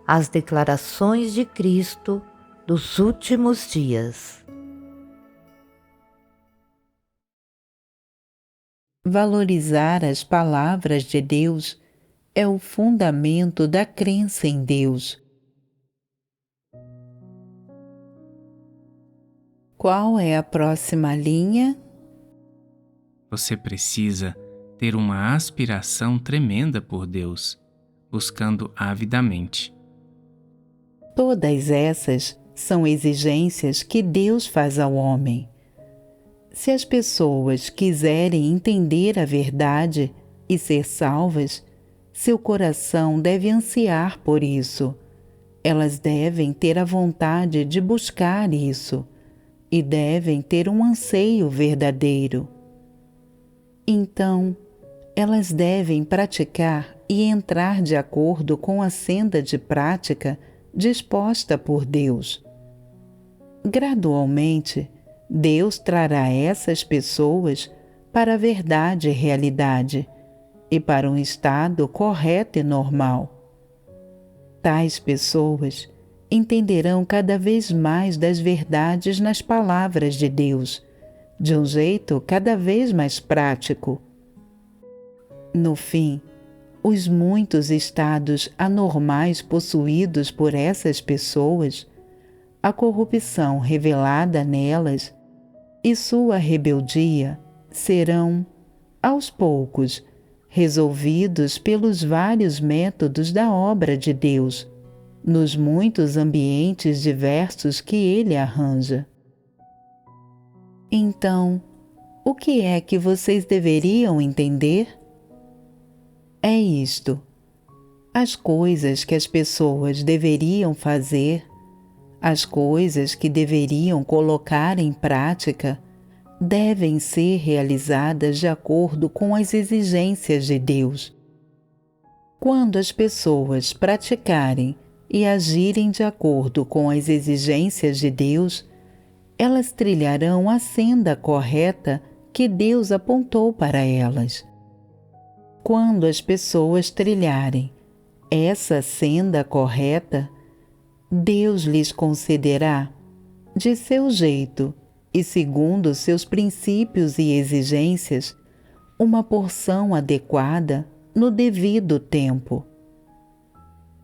as declarações de Cristo dos últimos dias. Valorizar as palavras de Deus é o fundamento da crença em Deus. Qual é a próxima linha? Você precisa ter uma aspiração tremenda por Deus, buscando avidamente. Todas essas são exigências que Deus faz ao homem. Se as pessoas quiserem entender a verdade e ser salvas, seu coração deve ansiar por isso. Elas devem ter a vontade de buscar isso e devem ter um anseio verdadeiro. Então, elas devem praticar e entrar de acordo com a senda de prática disposta por Deus. Gradualmente, Deus trará essas pessoas para a verdade e realidade e para um estado correto e normal. Tais pessoas entenderão cada vez mais das verdades nas palavras de Deus, de um jeito cada vez mais prático. No fim, os muitos estados anormais possuídos por essas pessoas, a corrupção revelada nelas e sua rebeldia serão, aos poucos, resolvidos pelos vários métodos da obra de Deus, nos muitos ambientes diversos que Ele arranja. Então, o que é que vocês deveriam entender? É isto: as coisas que as pessoas deveriam fazer, as coisas que deveriam colocar em prática, devem ser realizadas de acordo com as exigências de Deus. Quando as pessoas praticarem e agirem de acordo com as exigências de Deus, elas trilharão a senda correta que Deus apontou para elas. Quando as pessoas trilharem essa senda correta, Deus lhes concederá, de seu jeito e segundo seus princípios e exigências, uma porção adequada no devido tempo.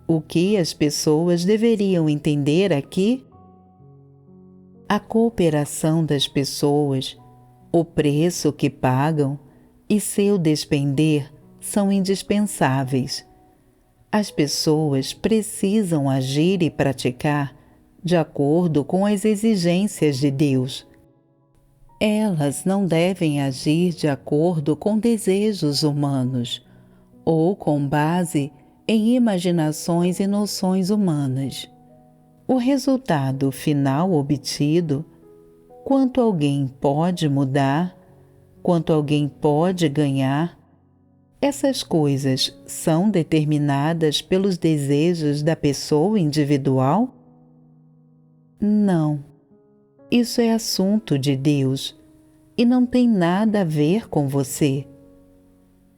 O que as pessoas deveriam entender aqui? A cooperação das pessoas, o preço que pagam e seu despender são indispensáveis. As pessoas precisam agir e praticar de acordo com as exigências de Deus. Elas não devem agir de acordo com desejos humanos ou com base em imaginações e noções humanas. O resultado final obtido, quanto alguém pode mudar, quanto alguém pode ganhar, essas coisas são determinadas pelos desejos da pessoa individual? Não. Isso é assunto de Deus e não tem nada a ver com você.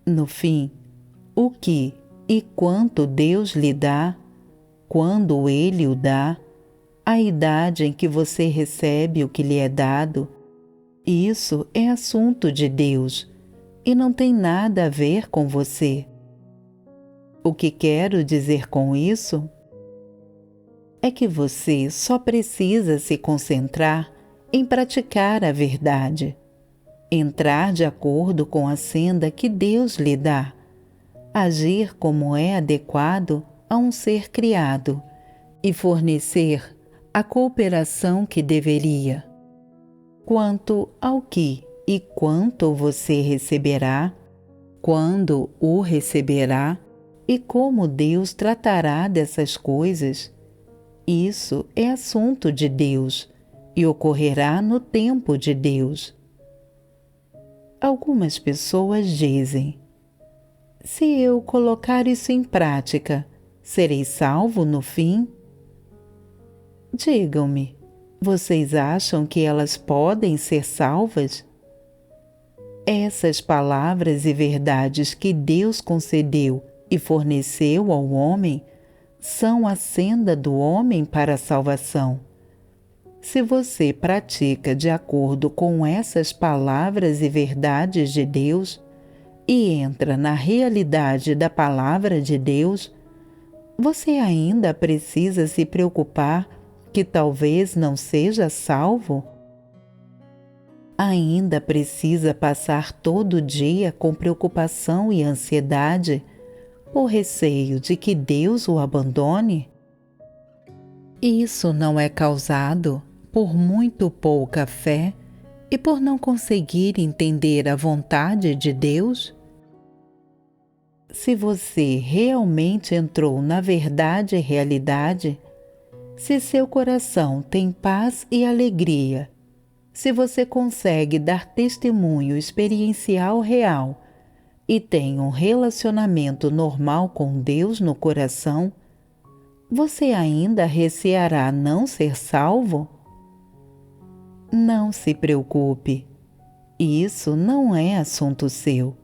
No fim, o que e quanto Deus lhe dá, quando Ele o dá, a idade em que você recebe o que lhe é dado, isso é assunto de Deus e não tem nada a ver com você. O que quero dizer com isso é que você só precisa se concentrar em praticar a verdade, entrar de acordo com a senda que Deus lhe dá, agir como é adequado a um ser criado e fornecer a cooperação que deveria. Quanto ao que e quanto você receberá, quando o receberá e como Deus tratará dessas coisas, isso é assunto de Deus e ocorrerá no tempo de Deus. Algumas pessoas dizem: se eu colocar isso em prática, serei salvo no fim? Digam-me, vocês acham que elas podem ser salvas? Essas palavras e verdades que Deus concedeu e forneceu ao homem são a senda do homem para a salvação. Se você pratica de acordo com essas palavras e verdades de Deus e entra na realidade da palavra de Deus, você ainda precisa se preocupar que talvez não seja salvo? Ainda precisa passar todo dia com preocupação e ansiedade por receio de que Deus o abandone? Isso não é causado por muito pouca fé e por não conseguir entender a vontade de Deus? Se você realmente entrou na verdade e realidade, se seu coração tem paz e alegria, se você consegue dar testemunho experiencial real e tem um relacionamento normal com Deus no coração, você ainda receará não ser salvo? Não se preocupe, isso não é assunto seu.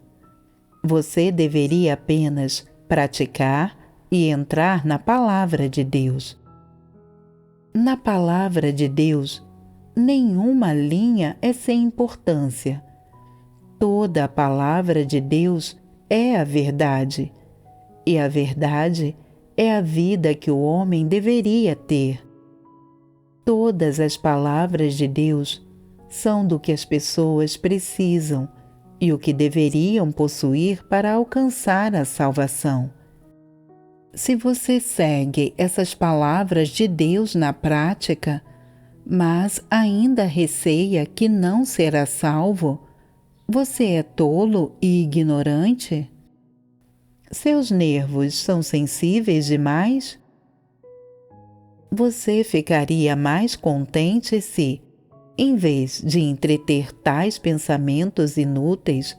Você deveria apenas praticar e entrar na palavra de Deus. Na palavra de Deus, nenhuma linha é sem importância. Toda a palavra de Deus é a verdade, e a verdade é a vida que o homem deveria ter. Todas as palavras de Deus são do que as pessoas precisam e o que deveriam possuir para alcançar a salvação. Se você segue essas palavras de Deus na prática, mas ainda receia que não será salvo, você é tolo e ignorante? Seus nervos são sensíveis demais? Você ficaria mais contente se, em vez de entreter tais pensamentos inúteis,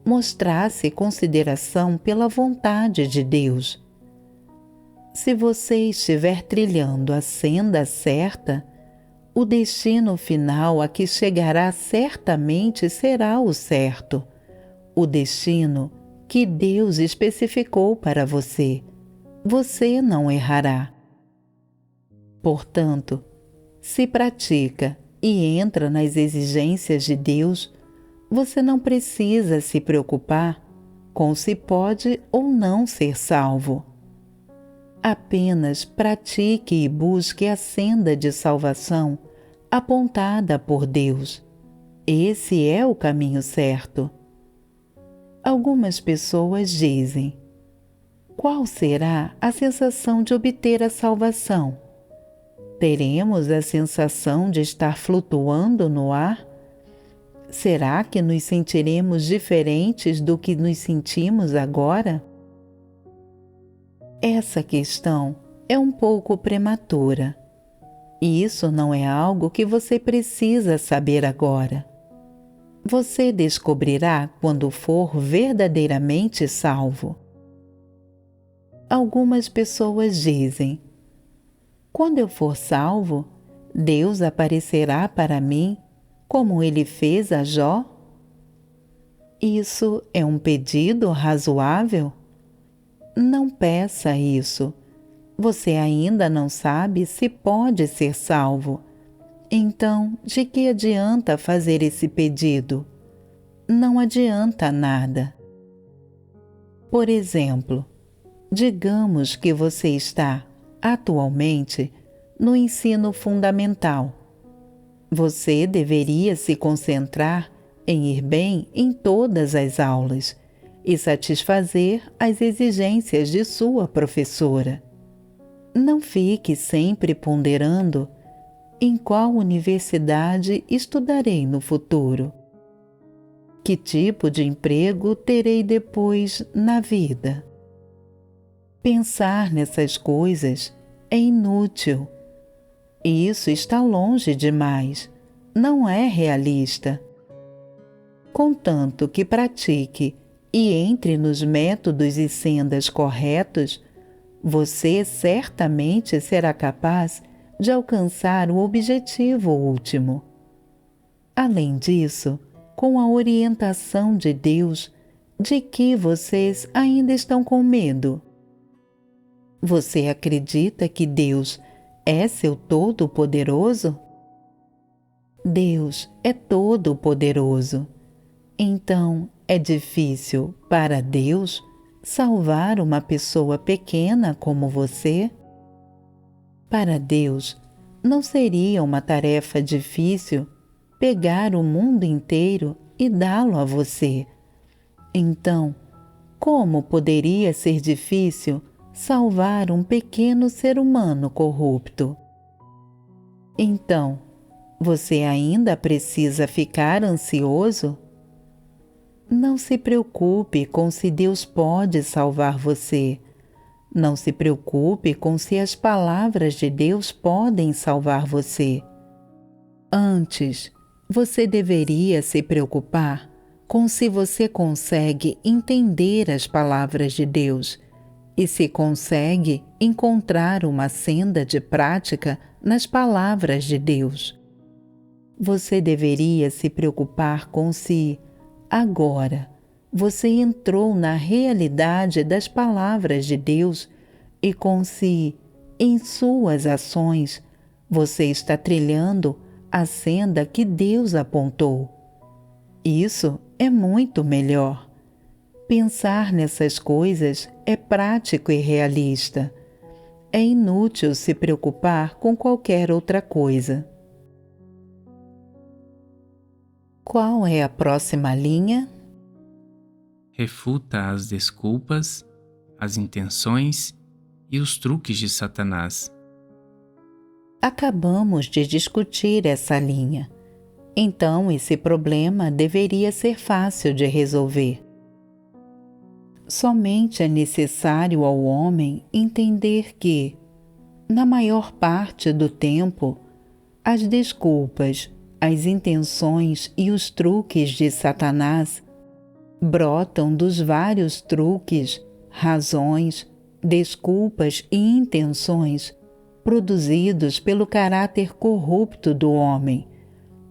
mostrasse consideração pela vontade de Deus. Se você estiver trilhando a senda certa, o destino final a que chegará certamente será o certo, o destino que Deus especificou para você. Você não errará. Portanto, se pratica e entra nas exigências de Deus, você não precisa se preocupar com se pode ou não ser salvo. Apenas pratique e busque a senda de salvação apontada por Deus. Esse é o caminho certo. Algumas pessoas dizem: qual será a sensação de obter a salvação? Teremos a sensação de estar flutuando no ar? Será que nos sentiremos diferentes do que nos sentimos agora? Essa questão é um pouco prematura. E isso não é algo que você precisa saber agora. Você descobrirá quando for verdadeiramente salvo. Algumas pessoas dizem: quando eu for salvo, Deus aparecerá para mim como ele fez a Jó? Isso é um pedido razoável? Não peça isso. Você ainda não sabe se pode ser salvo. Então, de que adianta fazer esse pedido? Não adianta nada. Por exemplo, digamos que você está, atualmente, no ensino fundamental. Você deveria se concentrar em ir bem em todas as aulas e satisfazer as exigências de sua professora. Não fique sempre ponderando em qual universidade estudarei no futuro. Que tipo de emprego terei depois na vida? Pensar nessas coisas é inútil. Isso está longe demais, não é realista. Contanto que pratique e entre nos métodos e sendas corretos, você certamente será capaz de alcançar o objetivo último. Além disso, com a orientação de Deus, de que vocês ainda estão com medo? Você acredita que Deus é seu Todo-Poderoso? Deus é todo-poderoso. Então, é difícil para Deus salvar uma pessoa pequena como você? Para Deus, não seria uma tarefa difícil pegar o mundo inteiro e dá-lo a você. Então, como poderia ser difícil salvar um pequeno ser humano corrupto? Então, você ainda precisa ficar ansioso? Não se preocupe com se Deus pode salvar você. Não se preocupe com se as palavras de Deus podem salvar você. Antes, você deveria se preocupar com se você consegue entender as palavras de Deus e se consegue encontrar uma senda de prática nas palavras de Deus. Você deveria se preocupar com se, agora, você entrou na realidade das palavras de Deus e com se, em suas ações, você está trilhando a senda que Deus apontou. Isso é muito melhor. Pensar nessas coisas é prático e realista. É inútil se preocupar com qualquer outra coisa. Qual é a próxima linha? Refuta as desculpas, as intenções e os truques de Satanás. Acabamos de discutir essa linha. Então, esse problema deveria ser fácil de resolver. Somente é necessário ao homem entender que, na maior parte do tempo, as desculpas, as intenções e os truques de Satanás brotam dos vários truques, razões, desculpas e intenções produzidos pelo caráter corrupto do homem,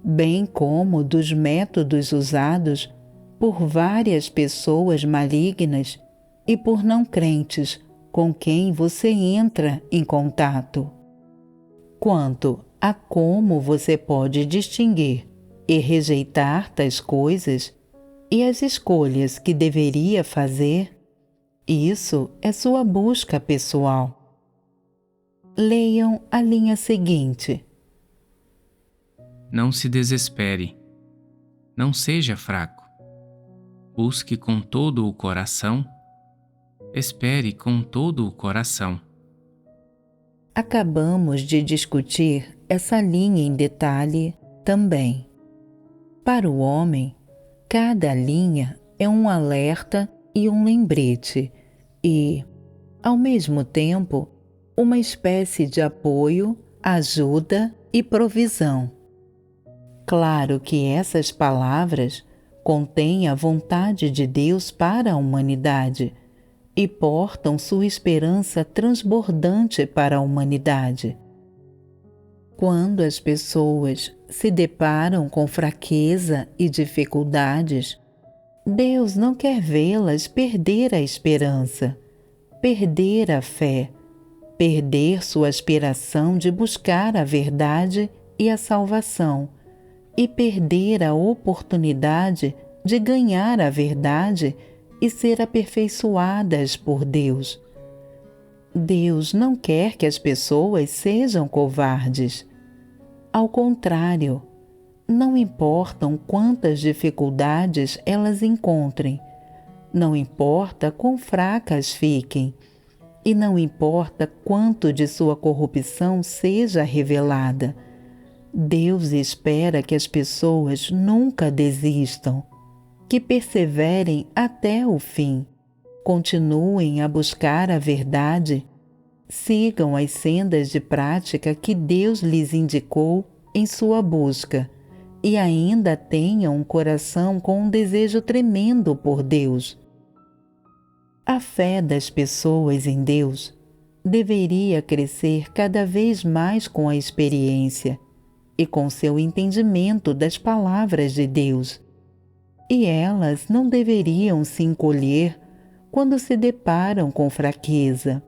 bem como dos métodos usados por várias pessoas malignas e por não crentes com quem você entra em contato. Quanto a como você pode distinguir e rejeitar tais coisas e as escolhas que deveria fazer, isso é sua busca pessoal. Leiam a linha seguinte. Não se desespere. Não seja fraco. Busque com todo o coração. Espere com todo o coração. Acabamos de discutir essa linha em detalhe também. Para o homem, cada linha é um alerta e um lembrete e, ao mesmo tempo, uma espécie de apoio, ajuda e provisão. Claro que essas palavras contêm a vontade de Deus para a humanidade e portam sua esperança transbordante para a humanidade. Quando as pessoas se deparam com fraqueza e dificuldades, Deus não quer vê-las perder a esperança, perder a fé, perder sua aspiração de buscar a verdade e a salvação, e perder a oportunidade de ganhar a verdade e ser aperfeiçoadas por Deus. Deus não quer que as pessoas sejam covardes. Ao contrário, não importam quantas dificuldades elas encontrem, não importa quão fracas fiquem, e não importa quanto de sua corrupção seja revelada, Deus espera que as pessoas nunca desistam, que perseverem até o fim, continuem a buscar a verdade, sigam as sendas de prática que Deus lhes indicou em sua busca e ainda tenham um coração com um desejo tremendo por Deus. A fé das pessoas em Deus deveria crescer cada vez mais com a experiência e com seu entendimento das palavras de Deus. E elas não deveriam se encolher quando se deparam com fraqueza,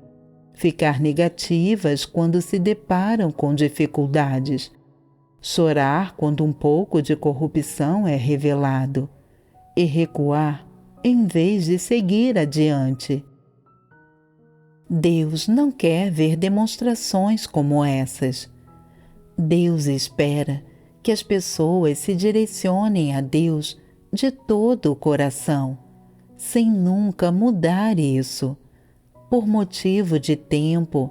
ficar negativas quando se deparam com dificuldades, chorar quando um pouco de corrupção é revelado e recuar em vez de seguir adiante. Deus não quer ver demonstrações como essas. Deus espera que as pessoas se direcionem a Deus de todo o coração, sem nunca mudar isso, por motivo de tempo,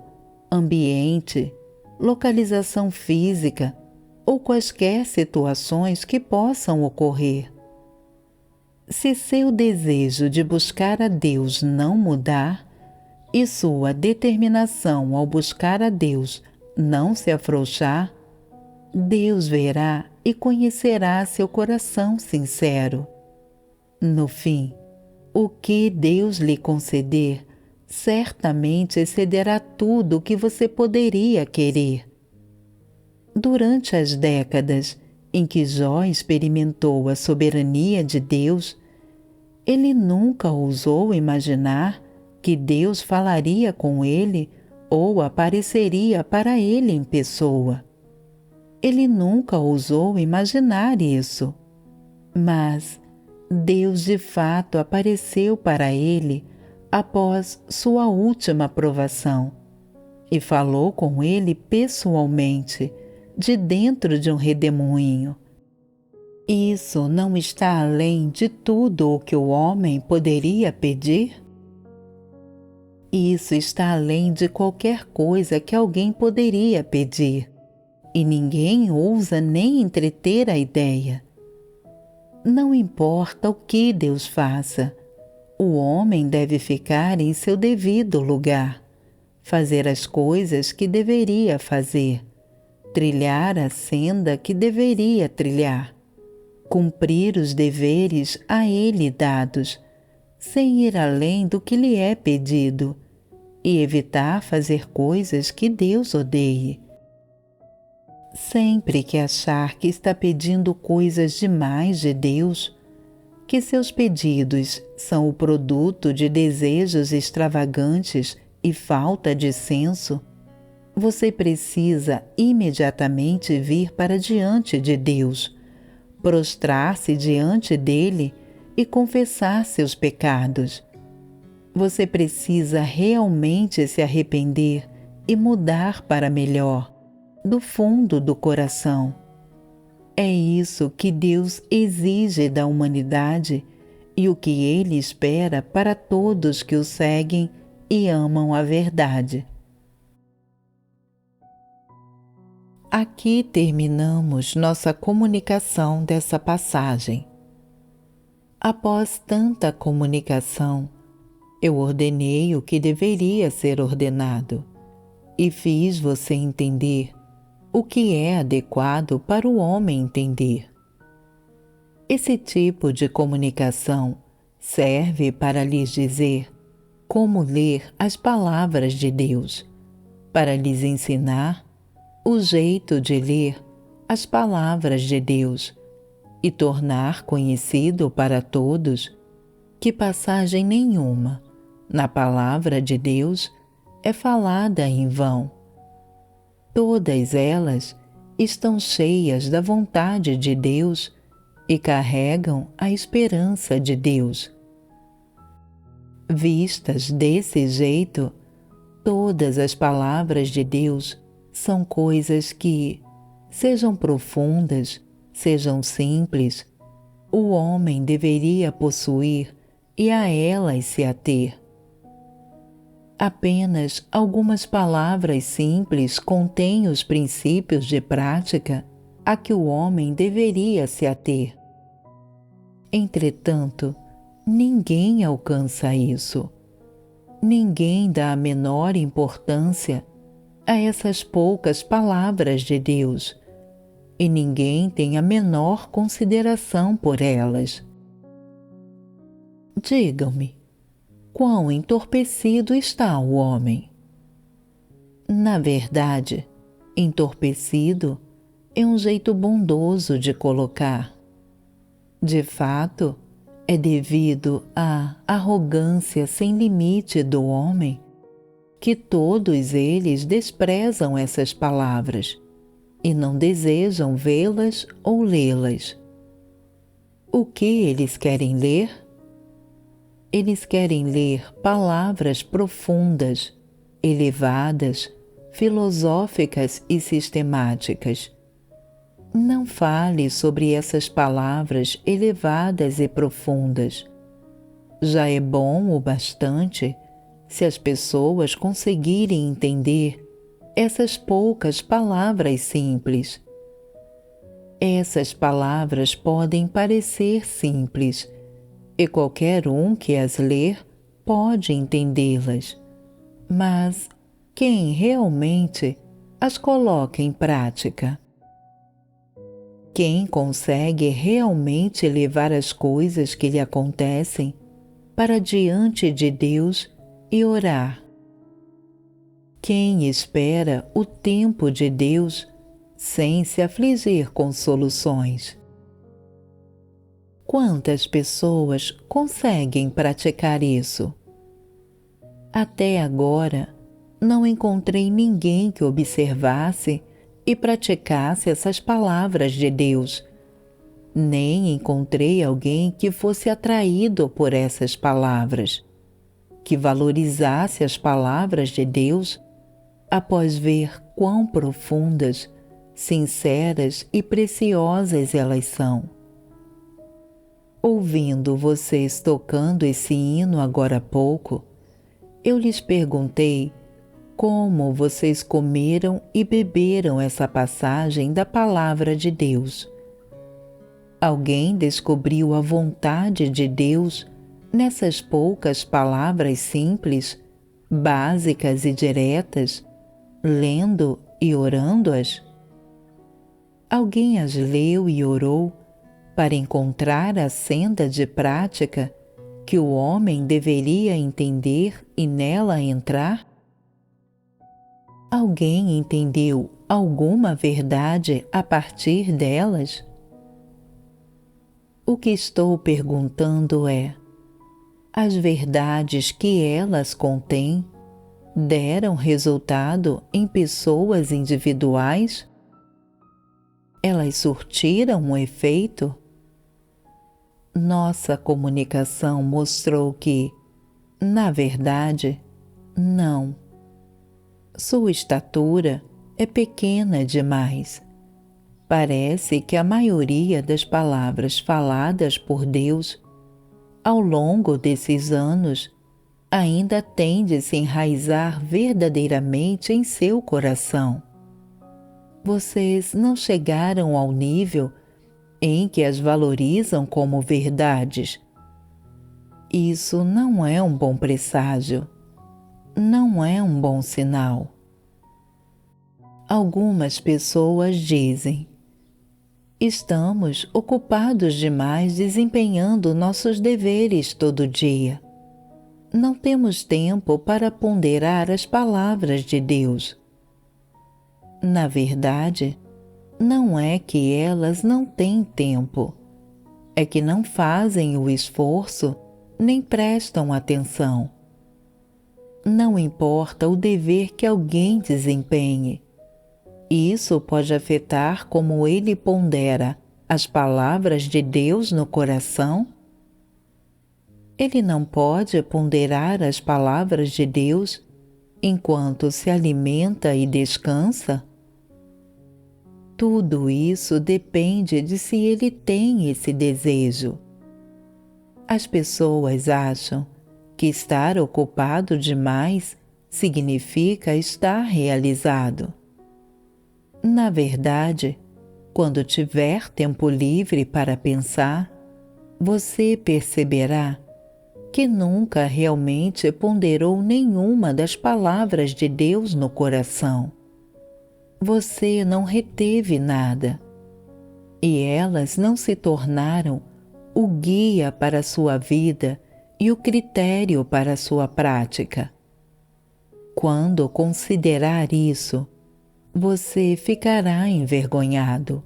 ambiente, localização física ou quaisquer situações que possam ocorrer. Se seu desejo de buscar a Deus não mudar, e sua determinação ao buscar a Deus não se afrouxar, Deus verá e conhecerá seu coração sincero. No fim, o que Deus lhe conceder certamente excederá tudo o que você poderia querer. Durante as décadas em que Jó experimentou a soberania de Deus, ele nunca ousou imaginar que Deus falaria com ele ou apareceria para ele em pessoa. Ele nunca ousou imaginar isso. Mas Deus de fato apareceu para ele após sua última provação e falou com ele pessoalmente, de dentro de um redemoinho. Isso não está além de tudo o que o homem poderia pedir? Isso está além de qualquer coisa que alguém poderia pedir, e ninguém ousa nem entreter a ideia. Não importa o que Deus faça, o homem deve ficar em seu devido lugar, fazer as coisas que deveria fazer, trilhar a senda que deveria trilhar, cumprir os deveres a ele dados, sem ir além do que lhe é pedido, e evitar fazer coisas que Deus odeie. Sempre que achar que está pedindo coisas demais de Deus, que seus pedidos são o produto de desejos extravagantes e falta de senso, você precisa imediatamente vir para diante de Deus, prostrar-se diante dele e confessar seus pecados. Você precisa realmente se arrepender e mudar para melhor, do fundo do coração. É isso que Deus exige da humanidade e o que Ele espera para todos que o seguem e amam a verdade. Aqui terminamos nossa comunicação dessa passagem. Após tanta comunicação, eu ordenei o que deveria ser ordenado e fiz você entender o que é adequado para o homem entender. Esse tipo de comunicação serve para lhes dizer como ler as palavras de Deus, para lhes ensinar o jeito de ler as palavras de Deus e tornar conhecido para todos que passagem nenhuma na palavra de Deus é falada em vão. Todas elas estão cheias da vontade de Deus e carregam a esperança de Deus. Vistas desse jeito, todas as palavras de Deus são coisas que, sejam profundas, sejam simples, o homem deveria possuir e a elas se ater. Apenas algumas palavras simples contêm os princípios de prática a que o homem deveria se ater. Entretanto, ninguém alcança isso. Ninguém dá a menor importância a essas poucas palavras de Deus, e ninguém tem a menor consideração por elas. Digam-me, quão entorpecido está o homem? Na verdade, entorpecido é um jeito bondoso de colocar. De fato, é devido à arrogância sem limite do homem que todos eles desprezam essas palavras e não desejam vê-las ou lê-las. O que eles querem ler? Eles querem ler palavras profundas, elevadas, filosóficas e sistemáticas. Não fale sobre essas palavras elevadas e profundas. Já é bom o bastante se as pessoas conseguirem entender essas poucas palavras simples. Essas palavras podem parecer simples, e qualquer um que as ler pode entendê-las, mas quem realmente as coloca em prática? Quem consegue realmente levar as coisas que lhe acontecem para diante de Deus e orar? Quem espera o tempo de Deus sem se afligir com soluções? Quantas pessoas conseguem praticar isso? Até agora, não encontrei ninguém que observasse e praticasse essas palavras de Deus. Nem encontrei alguém que fosse atraído por essas palavras, que valorizasse as palavras de Deus após ver quão profundas, sinceras e preciosas elas são. Ouvindo vocês tocando esse hino agora há pouco, eu lhes perguntei como vocês comeram e beberam essa passagem da Palavra de Deus. Alguém descobriu a vontade de Deus nessas poucas palavras simples, básicas e diretas, lendo e orando-as? Alguém as leu e orou para encontrar a senda de prática que o homem deveria entender e nela entrar? Alguém entendeu alguma verdade a partir delas? O que estou perguntando é: as verdades que elas contêm deram resultado em pessoas individuais? Elas surtiram um efeito? Nossa comunicação mostrou que, na verdade, não. Sua estatura é pequena demais. Parece que a maioria das palavras faladas por Deus ao longo desses anos ainda tende a se enraizar verdadeiramente em seu coração. Vocês não chegaram ao nível em que as valorizam como verdades. Isso não é um bom presságio, não é um bom sinal. Algumas pessoas dizem: estamos ocupados demais desempenhando nossos deveres todo dia. Não temos tempo para ponderar as palavras de Deus. Na verdade, não é que elas não têm tempo, é que não fazem o esforço nem prestam atenção. Não importa o dever que alguém desempenhe, isso pode afetar como ele pondera as palavras de Deus no coração? Ele não pode ponderar as palavras de Deus enquanto se alimenta e descansa? Tudo isso depende de se ele tem esse desejo. As pessoas acham que estar ocupado demais significa estar realizado. Na verdade, quando tiver tempo livre para pensar, você perceberá que nunca realmente ponderou nenhuma das palavras de Deus no coração. Você não reteve nada, e elas não se tornaram o guia para a sua vida e o critério para a sua prática. Quando considerar isso, você ficará envergonhado.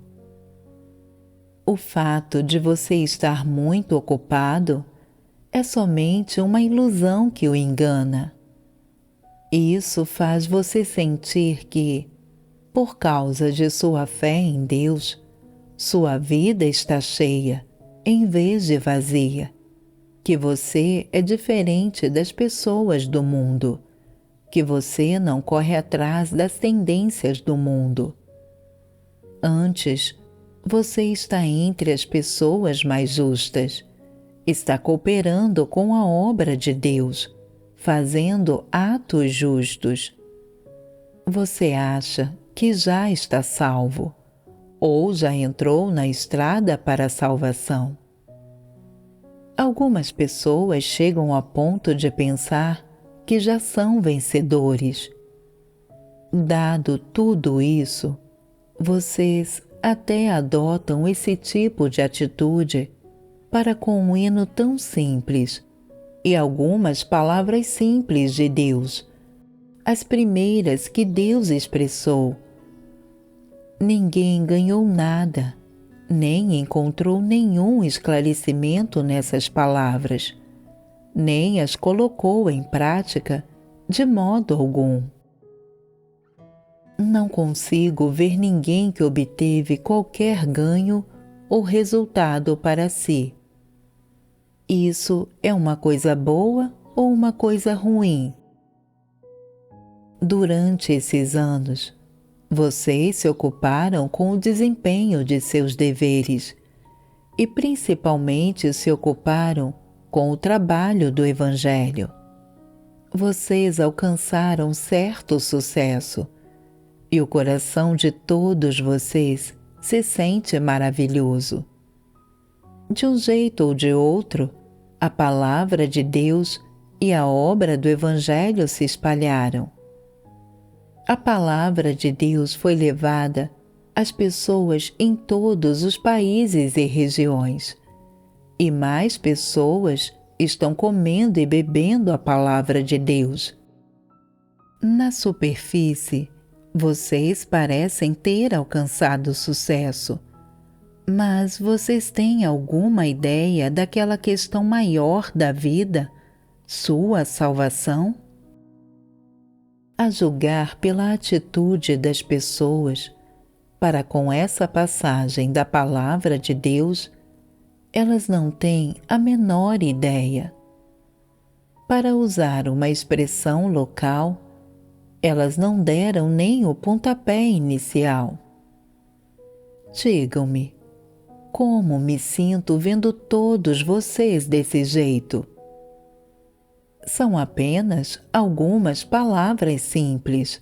O fato de você estar muito ocupado é somente uma ilusão que o engana. Isso faz você sentir que, por causa de sua fé em Deus, sua vida está cheia, em vez de vazia, que você é diferente das pessoas do mundo, que você não corre atrás das tendências do mundo. Antes, você está entre as pessoas mais justas, está cooperando com a obra de Deus, fazendo atos justos. Você acha que já está salvo, ou já entrou na estrada para a salvação. Algumas pessoas chegam a ponto de pensar que já são vencedores. Dado tudo isso, vocês até adotam esse tipo de atitude para com um hino tão simples e algumas palavras simples de Deus, as primeiras que Deus expressou. Ninguém ganhou nada, nem encontrou nenhum esclarecimento nessas palavras, nem as colocou em prática de modo algum. Não consigo ver ninguém que obteve qualquer ganho ou resultado para si. Isso é uma coisa boa ou uma coisa ruim? Durante esses anos, vocês se ocuparam com o desempenho de seus deveres e principalmente se ocuparam com o trabalho do Evangelho. Vocês alcançaram certo sucesso e o coração de todos vocês se sente maravilhoso. De um jeito ou de outro, a palavra de Deus e a obra do Evangelho se espalharam. A palavra de Deus foi levada às pessoas em todos os países e regiões, e mais pessoas estão comendo e bebendo a palavra de Deus. Na superfície, vocês parecem ter alcançado sucesso, mas vocês têm alguma ideia daquela questão maior da vida, sua salvação? A julgar pela atitude das pessoas, para com essa passagem da palavra de Deus, elas não têm a menor ideia. Para usar uma expressão local, elas não deram nem o pontapé inicial. Digam-me, como me sinto vendo todos vocês desse jeito? São apenas algumas palavras simples,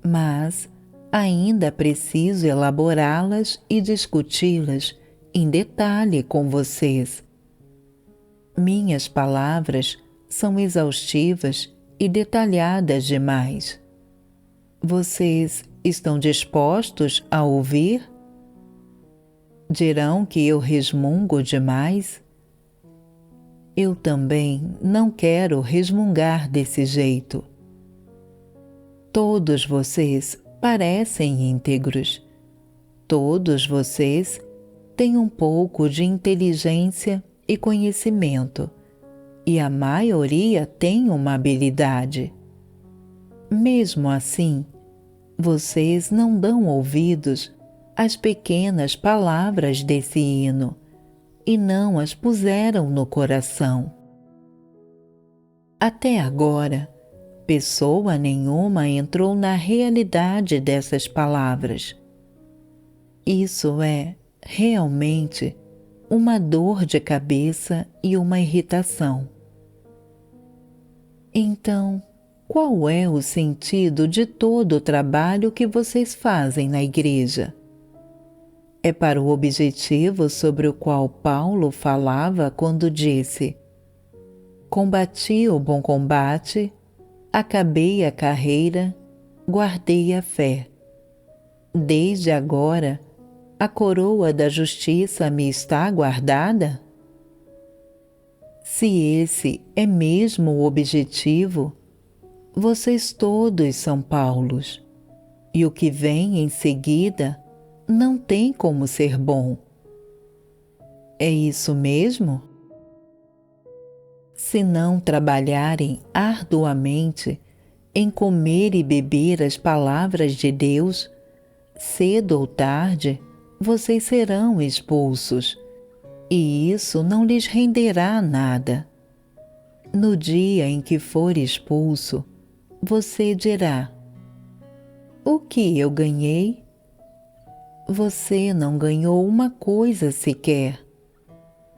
mas ainda preciso elaborá-las e discuti-las em detalhe com vocês. Minhas palavras são exaustivas e detalhadas demais. Vocês estão dispostos a ouvir? Dirão que eu resmungo demais? Eu também não quero resmungar desse jeito. Todos vocês parecem íntegros. Todos vocês têm um pouco de inteligência e conhecimento, e a maioria tem uma habilidade. Mesmo assim, vocês não dão ouvidos às pequenas palavras desse hino e não as puseram no coração. Até agora, pessoa nenhuma entrou na realidade dessas palavras. Isso é, realmente, uma dor de cabeça e uma irritação. Então, qual é o sentido de todo o trabalho que vocês fazem na igreja? É para o objetivo sobre o qual Paulo falava quando disse: combati o bom combate, acabei a carreira, guardei a fé. Desde agora, a coroa da justiça me está guardada? Se esse é mesmo o objetivo, vocês todos são Paulos, e o que vem em seguida não tem como ser bom. É isso mesmo? Se não trabalharem arduamente em comer e beber as palavras de Deus, cedo ou tarde vocês serão expulsos, e isso não lhes renderá nada. No dia em que for expulso, você dirá: o que eu ganhei? Você não ganhou uma coisa sequer.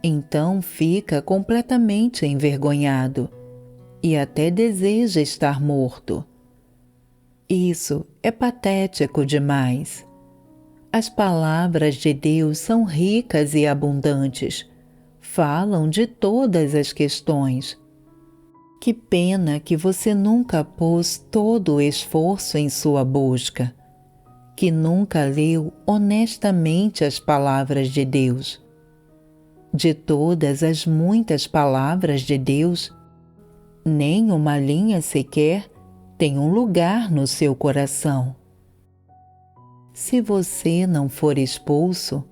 Então fica completamente envergonhado e até deseja estar morto. Isso é patético demais. As palavras de Deus são ricas e abundantes, falam de todas as questões. Que pena que você nunca pôs todo o esforço em sua busca, que nunca leu honestamente as palavras de Deus. De todas as muitas palavras de Deus, nem uma linha sequer tem um lugar no seu coração. Se você não for expulso,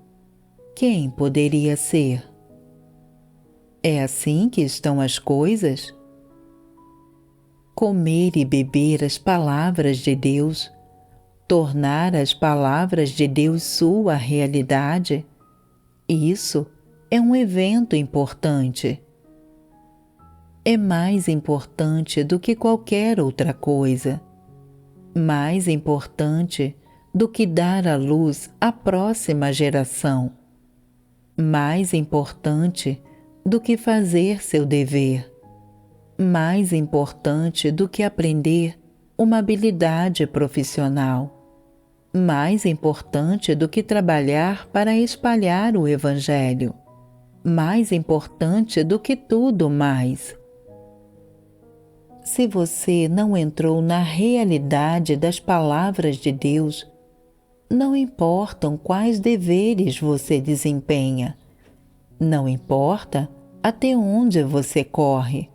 quem poderia ser? É assim que estão as coisas? Comer e beber as palavras de Deus, tornar as palavras de Deus sua realidade, isso é um evento importante. É mais importante do que qualquer outra coisa. Mais importante do que dar à luz à próxima geração. Mais importante do que fazer seu dever. Mais importante do que aprender uma habilidade profissional. Mais importante do que trabalhar para espalhar o Evangelho. Mais importante do que tudo mais. Se você não entrou na realidade das palavras de Deus, não importam quais deveres você desempenha, não importa até onde você corre,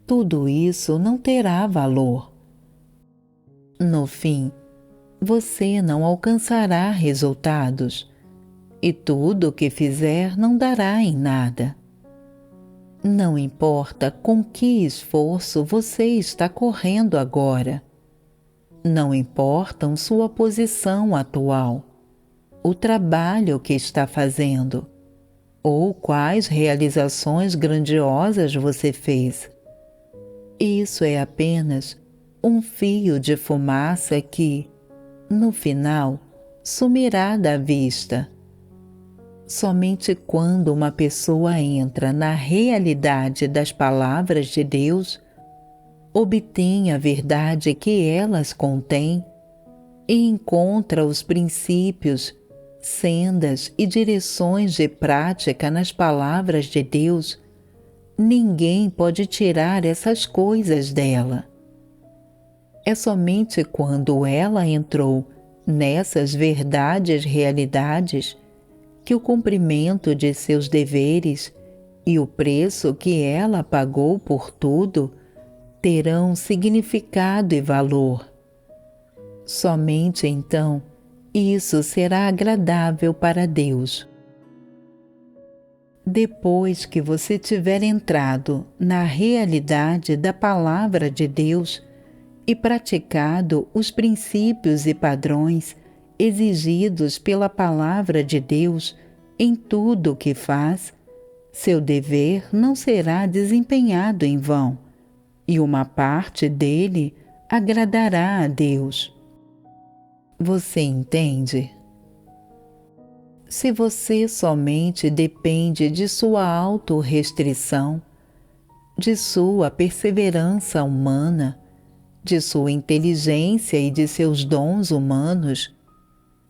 tudo isso não terá valor. No fim, você não alcançará resultados, e tudo o que fizer não dará em nada. Não importa com que esforço você está correndo agora. Não importam sua posição atual, o trabalho que está fazendo, ou quais realizações grandiosas você fez. Isso é apenas um fio de fumaça que, no final, sumirá da vista. Somente quando uma pessoa entra na realidade das palavras de Deus, obtém a verdade que elas contêm e encontra os princípios, sendas e direções de prática nas palavras de Deus, ninguém pode tirar essas coisas dela. É somente quando ela entrou nessas verdades realidades que o cumprimento de seus deveres e o preço que ela pagou por tudo terão significado e valor. Somente então isso será agradável para Deus. Depois que você tiver entrado na realidade da palavra de Deus e praticado os princípios e padrões exigidos pela palavra de Deus em tudo o que faz, seu dever não será desempenhado em vão, e uma parte dele agradará a Deus. Você entende? Se você somente depende de sua autorrestrição, de sua perseverança humana, de sua inteligência e de seus dons humanos,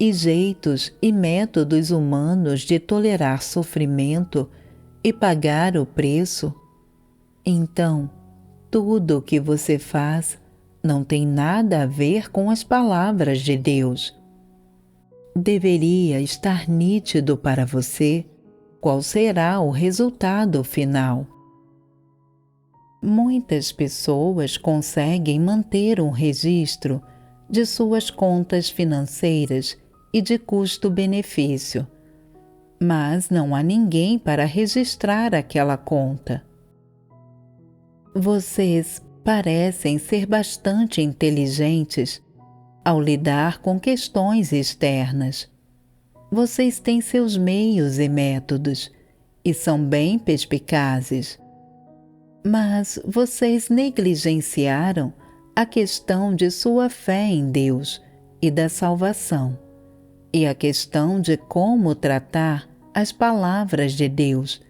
e jeitos e métodos humanos de tolerar sofrimento e pagar o preço, então tudo o que você faz não tem nada a ver com as palavras de Deus. Deveria estar nítido para você qual será o resultado final. Muitas pessoas conseguem manter um registro de suas contas financeiras e de custo-benefício, mas não há ninguém para registrar aquela conta. Vocês parecem ser bastante inteligentes ao lidar com questões externas. Vocês têm seus meios e métodos e são bem perspicazes. Mas vocês negligenciaram a questão de sua fé em Deus e da salvação, e a questão de como tratar as palavras de Deus,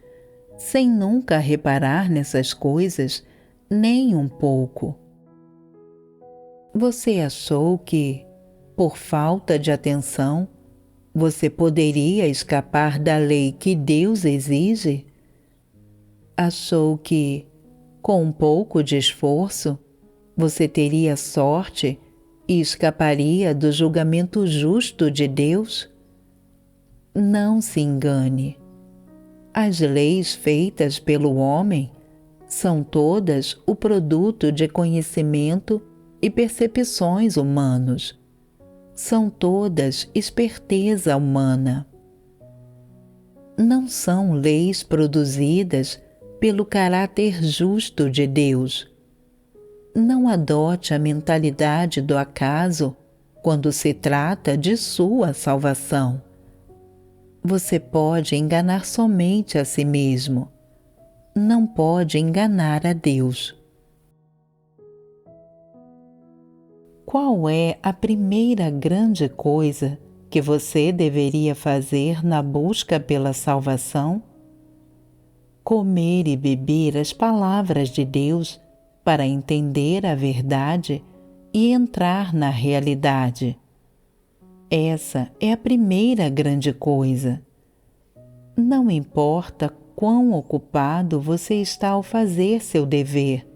sem nunca reparar nessas coisas nem um pouco. Você achou que, por falta de atenção, você poderia escapar da lei que Deus exige? Achou que, com um pouco de esforço, você teria sorte e escaparia do julgamento justo de Deus? Não se engane. As leis feitas pelo homem são todas o produto de conhecimento e percepções humanos. São todas esperteza humana. Não são leis produzidas pelo caráter justo de Deus. Não adote a mentalidade do acaso quando se trata de sua salvação. Você pode enganar somente a si mesmo. Não pode enganar a Deus. Qual é a primeira grande coisa que você deveria fazer na busca pela salvação? Comer e beber as palavras de Deus para entender a verdade e entrar na realidade. Essa é a primeira grande coisa. Não importa quão ocupado você está ao fazer seu dever.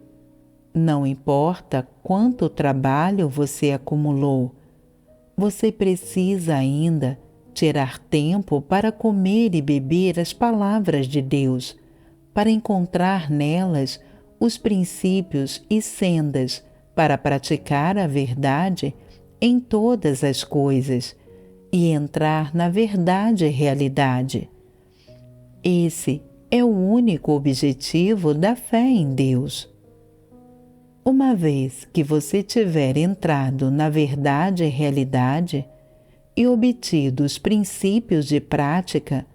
Não importa quanto trabalho você acumulou. Você precisa ainda tirar tempo para comer e beber as palavras de Deus, para encontrar nelas os princípios e sendas para praticar a verdade em todas as coisas e entrar na verdade e realidade. Esse é o único objetivo da fé em Deus. Uma vez que você tiver entrado na verdade e realidade e obtido os princípios de prática,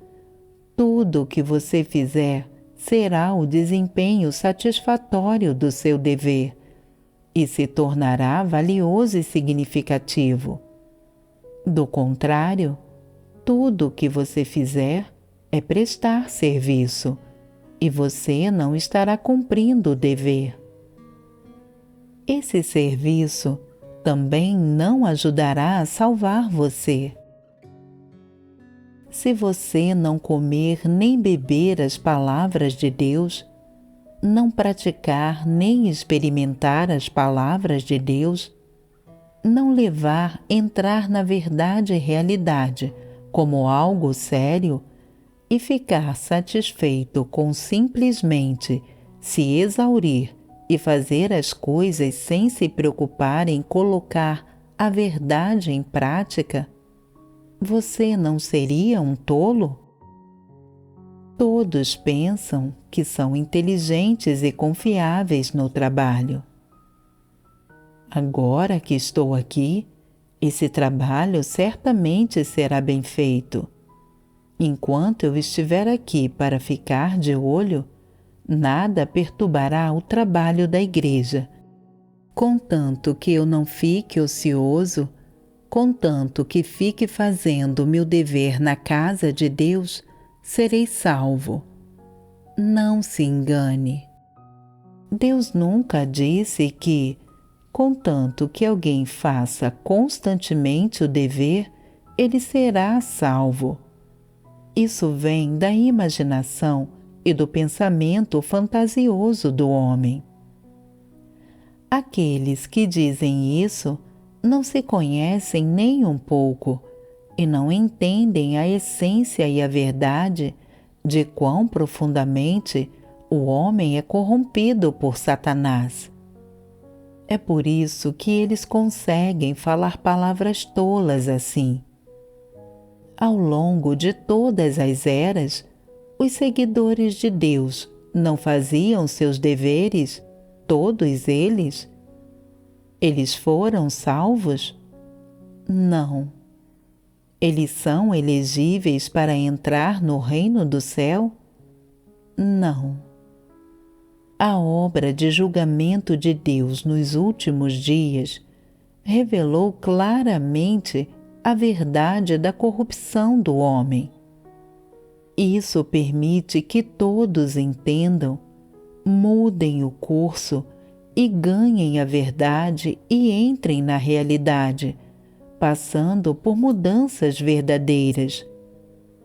tudo o que você fizer será o desempenho satisfatório do seu dever e se tornará valioso e significativo. Do contrário, tudo o que você fizer é prestar serviço e você não estará cumprindo o dever. Esse serviço também não ajudará a salvar você. Se você não comer nem beber as palavras de Deus, não praticar nem experimentar as palavras de Deus, não entrar na verdade e realidade como algo sério e ficar satisfeito com simplesmente se exaurir e fazer as coisas sem se preocupar em colocar a verdade em prática, você não seria um tolo? Todos pensam que são inteligentes e confiáveis no trabalho. Agora que estou aqui, esse trabalho certamente será bem feito. Enquanto eu estiver aqui para ficar de olho, nada perturbará o trabalho da igreja. Contanto que eu não fique ocioso, contanto que fique fazendo o meu dever na casa de Deus, serei salvo. Não se engane. Deus nunca disse que, contanto que alguém faça constantemente o dever, ele será salvo. Isso vem da imaginação e do pensamento fantasioso do homem. Aqueles que dizem isso não se conhecem nem um pouco e não entendem a essência e a verdade de quão profundamente o homem é corrompido por Satanás. É por isso que eles conseguem falar palavras tolas assim. Ao longo de todas as eras, os seguidores de Deus não faziam seus deveres todos eles? Eles foram salvos? Não. Eles são elegíveis para entrar no reino do céu? Não. A obra de julgamento de Deus nos últimos dias revelou claramente a verdade da corrupção do homem. Isso permite que todos entendam, mudem o curso e ganhem a verdade e entrem na realidade, passando por mudanças verdadeiras.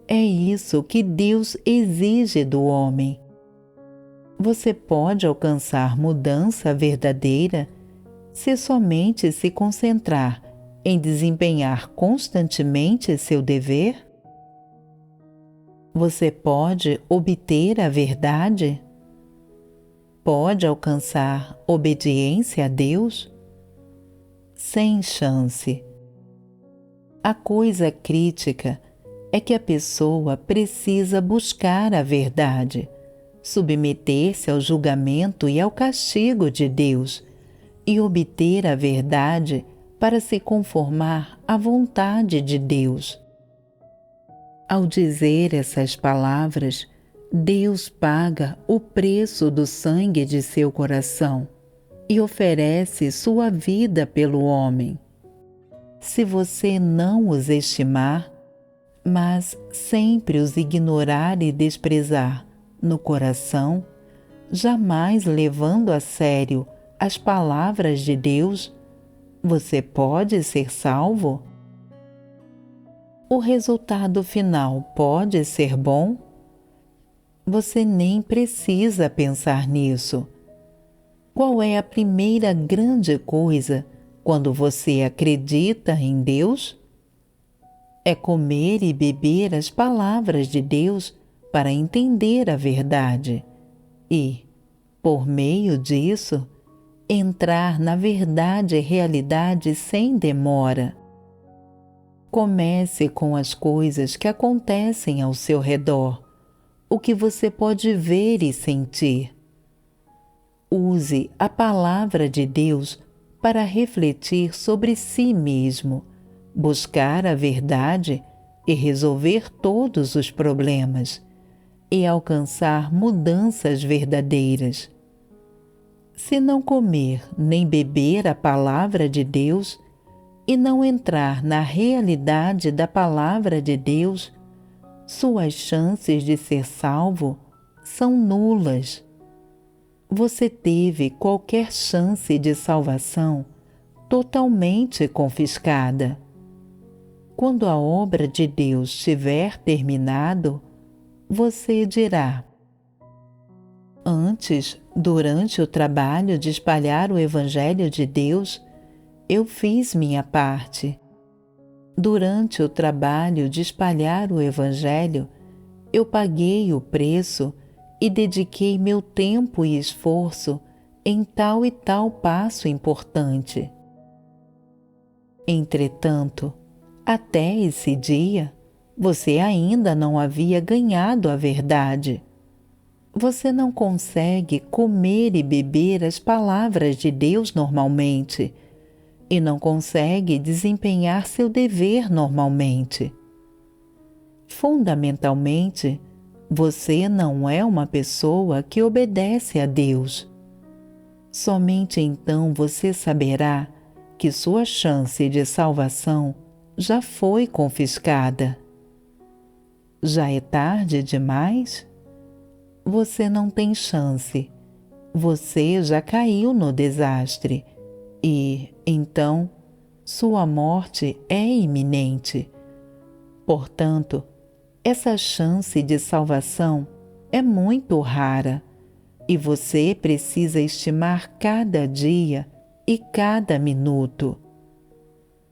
É isso que Deus exige do homem. Você pode alcançar mudança verdadeira se somente se concentrar em desempenhar constantemente seu dever? Você pode obter a verdade? Pode alcançar obediência a Deus? Sem chance. A coisa crítica é que a pessoa precisa buscar a verdade, submeter-se ao julgamento e ao castigo de Deus e obter a verdade para se conformar à vontade de Deus. Ao dizer essas palavras, Deus paga o preço do sangue de seu coração e oferece sua vida pelo homem. Se você não os estimar, mas sempre os ignorar e desprezar no coração, jamais levando a sério as palavras de Deus, você pode ser salvo? O resultado final pode ser bom? Você nem precisa pensar nisso. Qual é a primeira grande coisa quando você acredita em Deus? É comer e beber as palavras de Deus para entender a verdade e, por meio disso, entrar na verdade e realidade sem demora. Comece com as coisas que acontecem ao seu redor, o que você pode ver e sentir. Use a palavra de Deus para refletir sobre si mesmo, buscar a verdade e resolver todos os problemas, e alcançar mudanças verdadeiras. Se não comer nem beber a palavra de Deus e não entrar na realidade da palavra de Deus, suas chances de ser salvo são nulas. Você teve qualquer chance de salvação totalmente confiscada. Quando a obra de Deus tiver terminado, você dirá: antes, durante o trabalho de espalhar o Evangelho de Deus, eu fiz minha parte. Durante o trabalho de espalhar o Evangelho, eu paguei o preço e dediquei meu tempo e esforço em tal e tal passo importante. Entretanto, até esse dia, você ainda não havia ganhado a verdade. Você não consegue comer e beber as palavras de Deus normalmente e não consegue desempenhar seu dever normalmente. Fundamentalmente, você não é uma pessoa que obedece a Deus. Somente então você saberá que sua chance de salvação já foi confiscada. Já é tarde demais? Você não tem chance. Você já caiu no desastre e, então, sua morte é iminente. Portanto, essa chance de salvação é muito rara e você precisa estimar cada dia e cada minuto.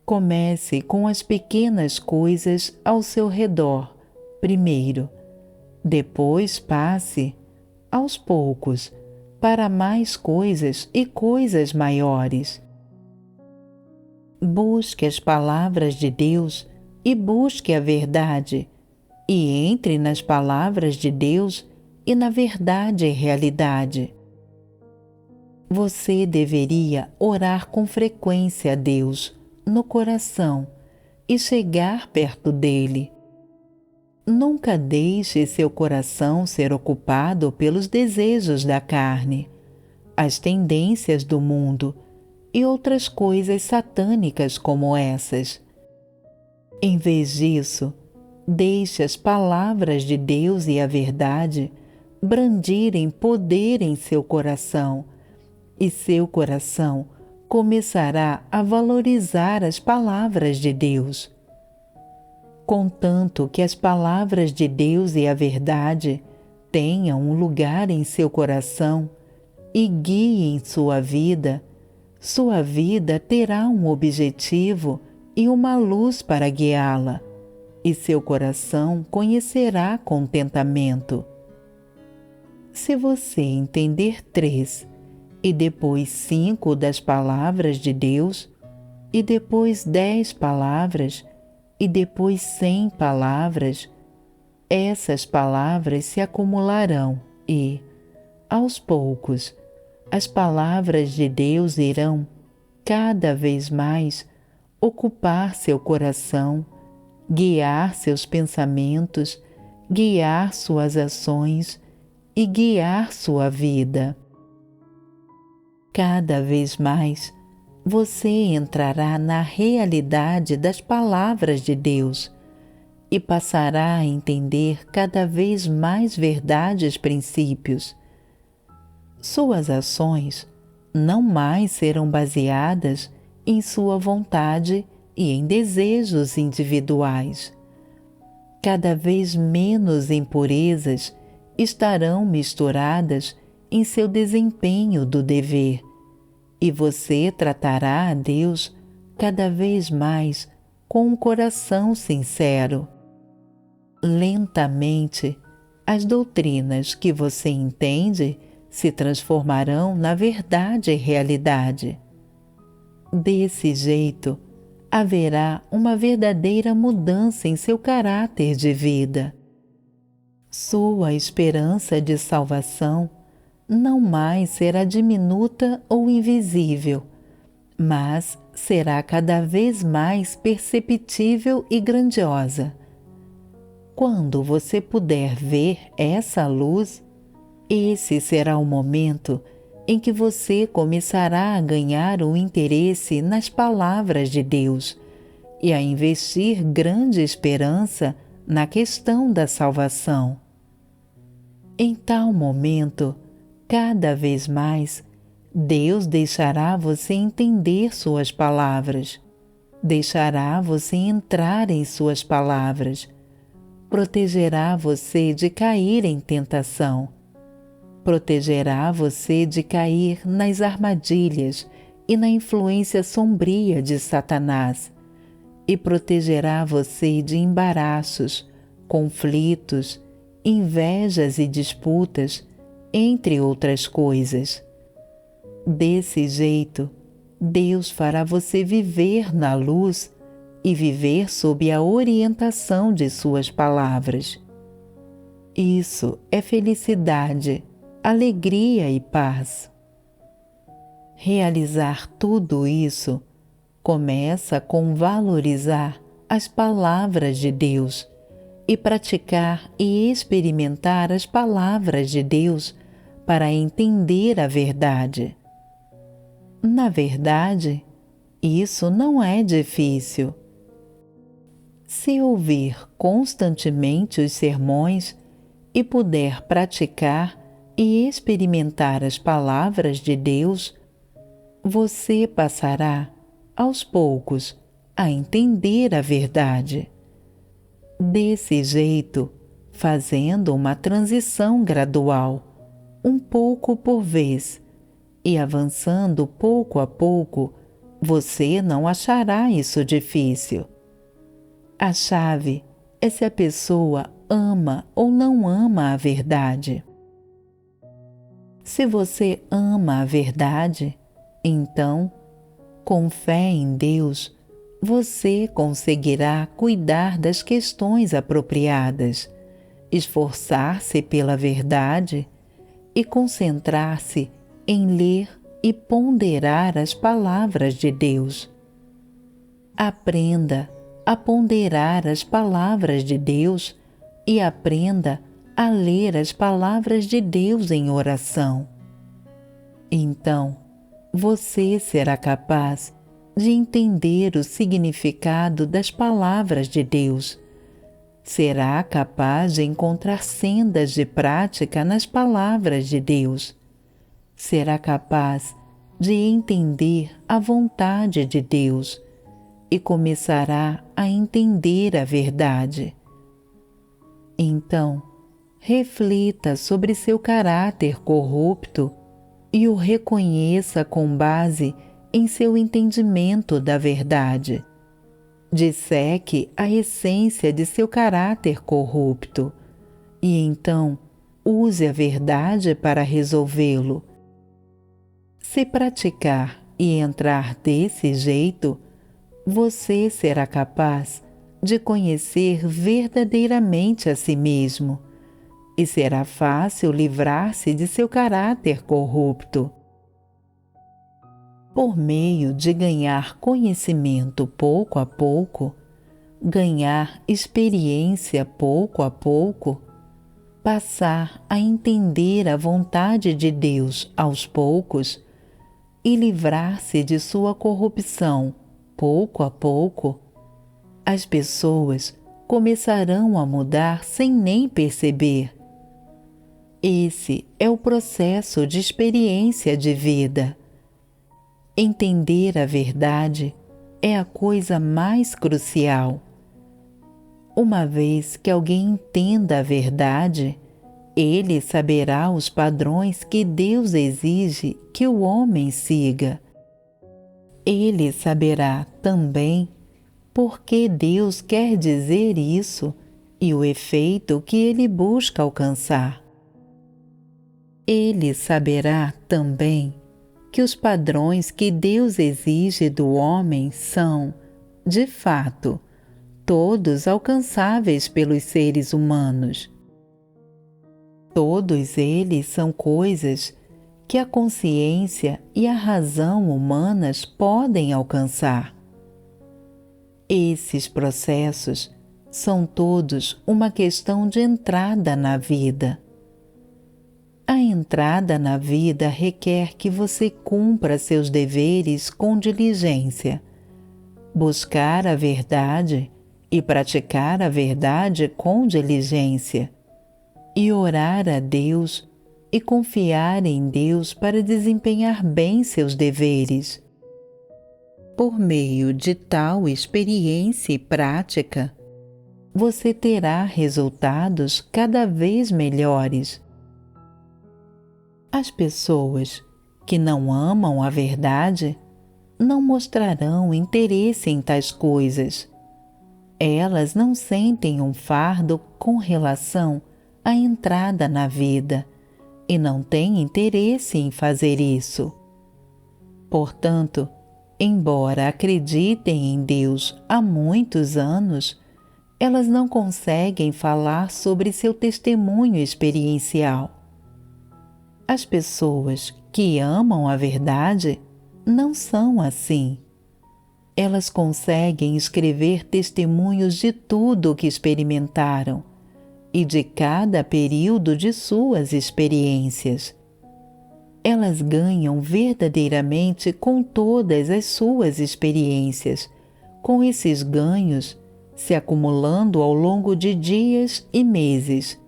Comece com as pequenas coisas ao seu redor primeiro, depois passe, aos poucos, para mais coisas e coisas maiores. Busque as palavras de Deus e busque a verdade, e entre nas palavras de Deus e na verdade e realidade. Você deveria orar com frequência a Deus no coração e chegar perto dele. Nunca deixe seu coração ser ocupado pelos desejos da carne, as tendências do mundo e outras coisas satânicas como essas. Em vez disso, deixe as palavras de Deus e a verdade brandirem poder em seu coração, e seu coração começará a valorizar as palavras de Deus. Contanto que as palavras de Deus e a verdade tenham um lugar em seu coração e guiem sua vida terá um objetivo e uma luz para guiá-la, e seu coração conhecerá contentamento. Se você entender 3 e depois 5 das palavras de Deus, e depois 10 palavras, e depois 100 palavras, essas palavras se acumularão e, aos poucos, as palavras de Deus irão, cada vez mais, ocupar seu coração, guiar seus pensamentos, guiar suas ações e guiar sua vida. Cada vez mais, você entrará na realidade das palavras de Deus e passará a entender cada vez mais verdades, princípios. Suas ações não mais serão baseadas em sua vontade e em desejos individuais. Cada vez menos impurezas estarão misturadas em seu desempenho do dever, e você tratará a Deus cada vez mais com um coração sincero. Lentamente, as doutrinas que você entende se transformarão na verdade e realidade. Desse jeito, haverá uma verdadeira mudança em seu caráter de vida. Sua esperança de salvação não mais será diminuta ou invisível, mas será cada vez mais perceptível e grandiosa. Quando você puder ver essa luz, esse será o momento em que você começará a ganhar o interesse nas palavras de Deus e a investir grande esperança na questão da salvação. Em tal momento, cada vez mais, Deus deixará você entender suas palavras, deixará você entrar em suas palavras, protegerá você de cair em tentação, protegerá você de cair nas armadilhas e na influência sombria de Satanás, e protegerá você de embaraços, conflitos, invejas e disputas, entre outras coisas. Desse jeito, Deus fará você viver na luz e viver sob a orientação de suas palavras. Isso é felicidade, alegria e paz. Realizar tudo isso começa com valorizar as palavras de Deus e praticar e experimentar as palavras de Deus para entender a verdade. Na verdade, isso não é difícil. Se ouvir constantemente os sermões e puder praticar e experimentar as palavras de Deus, você passará, aos poucos, a entender a verdade. Desse jeito, fazendo uma transição gradual, um pouco por vez, e avançando pouco a pouco, você não achará isso difícil. A chave é se a pessoa ama ou não ama a verdade. Se você ama a verdade, então, com fé em Deus, você conseguirá cuidar das questões apropriadas, esforçar-se pela verdade e concentrar-se em ler, e ponderar as palavras de Deus. Aprenda a ponderar as palavras de Deus e aprenda a ler as palavras de Deus em oração. Então, você será capaz de entender o significado das palavras de Deus. Será capaz de encontrar sendas de prática nas palavras de Deus. Será capaz de entender a vontade de Deus e começará a entender a verdade. Então, reflita sobre seu caráter corrupto e o reconheça com base em seu entendimento da verdade. Disseque a essência de seu caráter corrupto e então use a verdade para resolvê-lo. Se praticar e entrar desse jeito, você será capaz de conhecer verdadeiramente a si mesmo e será fácil livrar-se de seu caráter corrupto. Por meio de ganhar conhecimento pouco a pouco, ganhar experiência pouco a pouco, passar a entender a vontade de Deus aos poucos e livrar-se de sua corrupção pouco a pouco, as pessoas começarão a mudar sem nem perceber. Esse é o processo de experiência de vida. Entender a verdade é a coisa mais crucial. Uma vez que alguém entenda a verdade, ele saberá os padrões que Deus exige que o homem siga. Ele saberá também por que Deus quer dizer isso e o efeito que ele busca alcançar. Ele saberá também que os padrões que Deus exige do homem são, de fato, todos alcançáveis pelos seres humanos. Todos eles são coisas que a consciência e a razão humanas podem alcançar. Esses processos são todos uma questão de entrada na vida. A entrada na vida requer que você cumpra seus deveres com diligência, buscar a verdade e praticar a verdade com diligência, e orar a Deus e confiar em Deus para desempenhar bem seus deveres. Por meio de tal experiência e prática, você terá resultados cada vez melhores. As pessoas que não amam a verdade não mostrarão interesse em tais coisas. Elas não sentem um fardo com relação à entrada na vida e não têm interesse em fazer isso. Portanto, embora acreditem em Deus há muitos anos, elas não conseguem falar sobre seu testemunho experiencial. As pessoas que amam a verdade não são assim. Elas conseguem escrever testemunhos de tudo o que experimentaram e de cada período de suas experiências. Elas ganham verdadeiramente com todas as suas experiências, com esses ganhos se acumulando ao longo de dias e meses.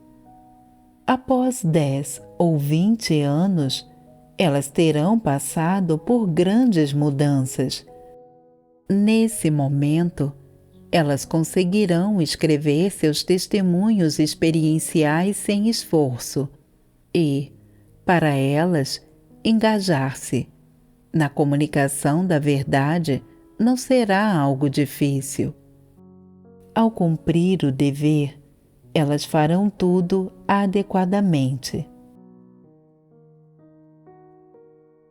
Após 10 ou 20 anos, elas terão passado por grandes mudanças. Nesse momento, elas conseguirão escrever seus testemunhos experienciais sem esforço e, para elas, engajar-se na comunicação da verdade não será algo difícil. Ao cumprir o dever, elas farão tudo adequadamente.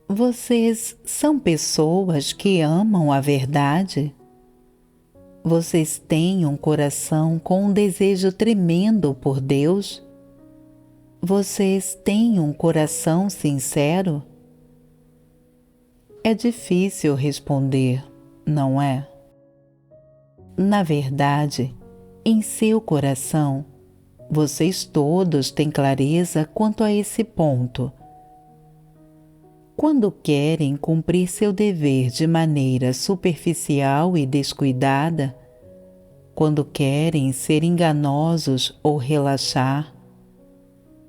Vocês são pessoas que amam a verdade? Vocês têm um coração com um desejo tremendo por Deus? Vocês têm um coração sincero? É difícil responder, não é? Na verdade, em seu coração, vocês todos têm clareza quanto a esse ponto. Quando querem cumprir seu dever de maneira superficial e descuidada, quando querem ser enganosos ou relaxar,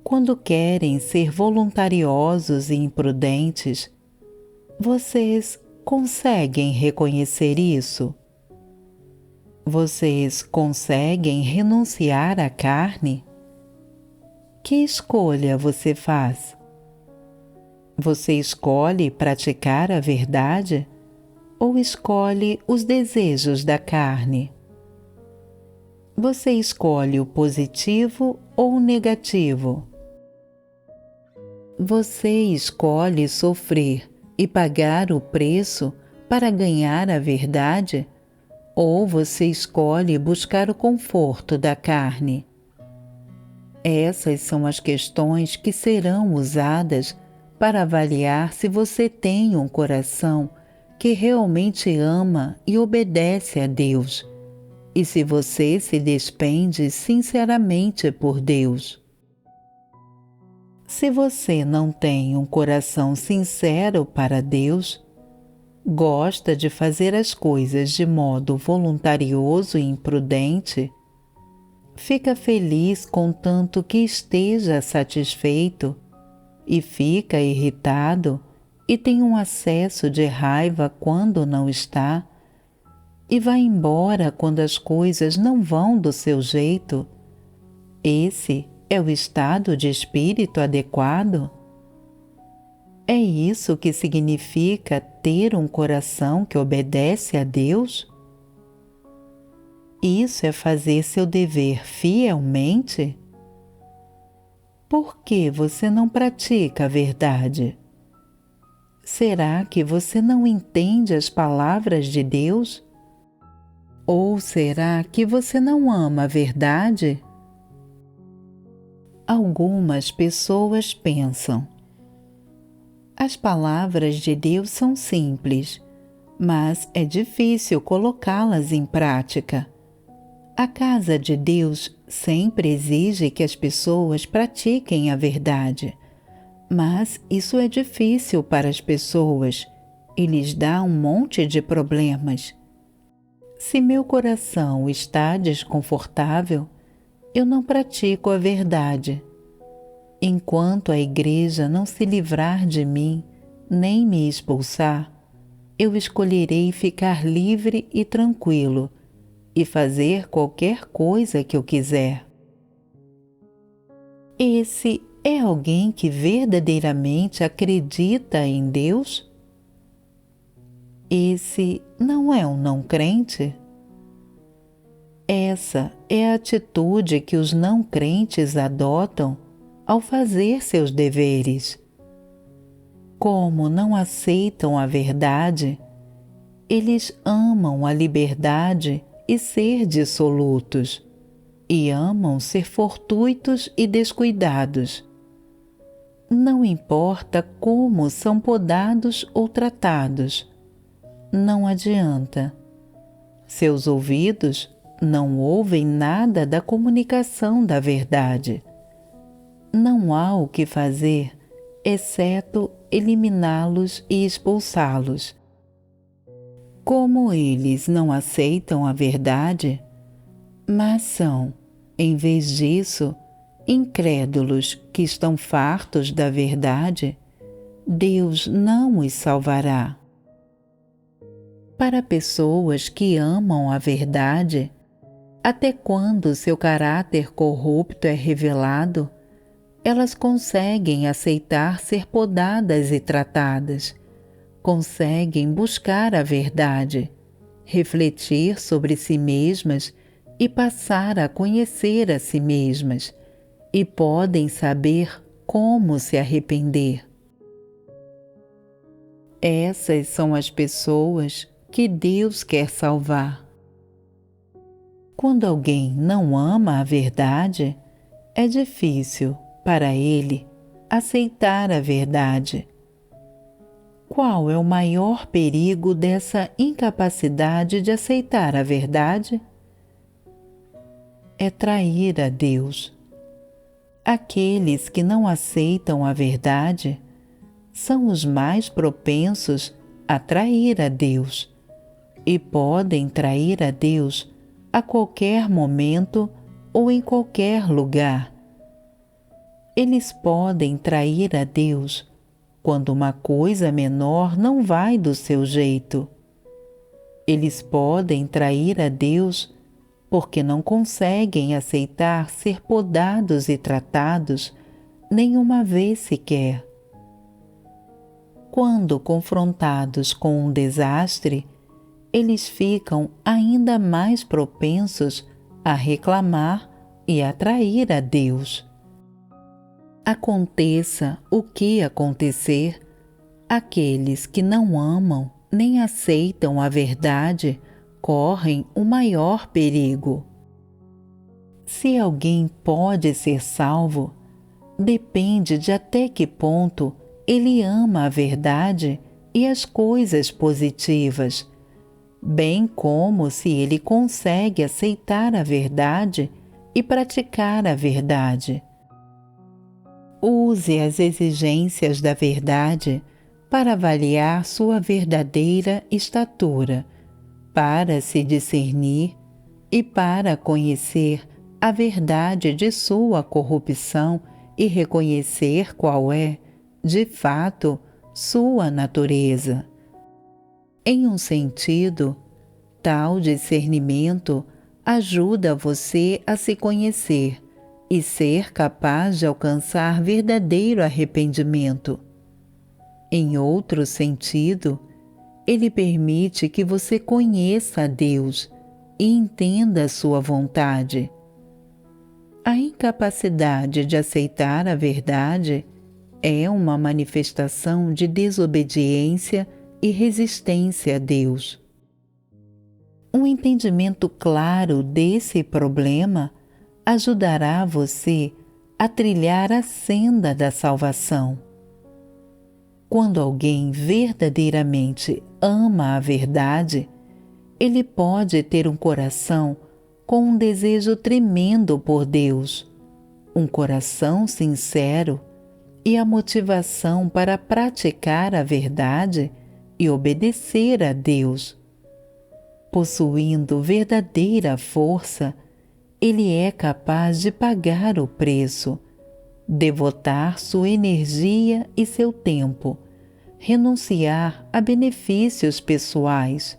quando querem ser voluntariosos e imprudentes, vocês conseguem reconhecer isso? Vocês conseguem renunciar à carne? Que escolha você faz? Você escolhe praticar a verdade ou escolhe os desejos da carne? Você escolhe o positivo ou o negativo? Você escolhe sofrer e pagar o preço para ganhar a verdade? Ou você escolhe buscar o conforto da carne? Essas são as questões que serão usadas para avaliar se você tem um coração que realmente ama e obedece a Deus, e se você se despende sinceramente por Deus. Se você não tem um coração sincero para Deus, gosta de fazer as coisas de modo voluntarioso e imprudente, fica feliz contanto que esteja satisfeito e fica irritado e tem um acesso de raiva quando não está, e vai embora quando as coisas não vão do seu jeito, esse é o estado de espírito adequado? É isso que significa ter um coração que obedece a Deus? Isso é fazer seu dever fielmente? Por que você não pratica a verdade? Será que você não entende as palavras de Deus? Ou será que você não ama a verdade? Algumas pessoas pensam: as palavras de Deus são simples, mas é difícil colocá-las em prática. A casa de Deus sempre exige que as pessoas pratiquem a verdade, mas isso é difícil para as pessoas e lhes dá um monte de problemas. Se meu coração está desconfortável, eu não pratico a verdade. Enquanto a igreja não se livrar de mim, nem me expulsar, eu escolherei ficar livre e tranquilo e fazer qualquer coisa que eu quiser. Esse é alguém que verdadeiramente acredita em Deus? Esse não é um não crente? Essa é a atitude que os não crentes adotam ao fazer seus deveres. Como não aceitam a verdade, eles amam a liberdade e ser dissolutos, e amam ser fortuitos e descuidados. Não importa como são podados ou tratados, não adianta. Seus ouvidos não ouvem nada da comunicação da verdade. Não há o que fazer, exceto eliminá-los e expulsá-los. Como eles não aceitam a verdade, mas são, em vez disso, incrédulos que estão fartos da verdade, Deus não os salvará. Para pessoas que amam a verdade, até quando seu caráter corrupto é revelado, elas conseguem aceitar ser podadas e tratadas, conseguem buscar a verdade, refletir sobre si mesmas e passar a conhecer a si mesmas, e podem saber como se arrepender. Essas são as pessoas que Deus quer salvar. Quando alguém não ama a verdade, é difícil para ele aceitar a verdade. qual é o maior perigo dessa incapacidade de aceitar a verdade? É trair a Deus. Aqueles que não aceitam a verdade são os mais propensos a trair a Deus e podem trair a Deus a qualquer momento ou em qualquer lugar. Eles podem trair a Deus quando uma coisa menor não vai do seu jeito. Eles podem trair a Deus porque não conseguem aceitar ser podados e tratados nenhuma vez sequer. Quando confrontados com um desastre, eles ficam ainda mais propensos a reclamar e a trair a Deus. Aconteça o que acontecer, aqueles que não amam nem aceitam a verdade correm o maior perigo. Se alguém pode ser salvo, depende de até que ponto ele ama a verdade e as coisas positivas, bem como se ele consegue aceitar a verdade e praticar a verdade. Use as exigências da verdade para avaliar sua verdadeira estatura, para se discernir e para conhecer a verdade de sua corrupção e reconhecer qual é, de fato, sua natureza. Em um sentido, tal discernimento ajuda você a se conhecer e ser capaz de alcançar verdadeiro arrependimento. Em outro sentido, ele permite que você conheça a Deus e entenda a sua vontade. A incapacidade de aceitar a verdade é uma manifestação de desobediência e resistência a Deus. Um entendimento claro desse problema ajudará você a trilhar a senda da salvação. Quando alguém verdadeiramente ama a verdade, ele pode ter um coração com um desejo tremendo por Deus, um coração sincero e a motivação para praticar a verdade e obedecer a Deus. Possuindo verdadeira força, ele é capaz de pagar o preço, devotar sua energia e seu tempo, renunciar a benefícios pessoais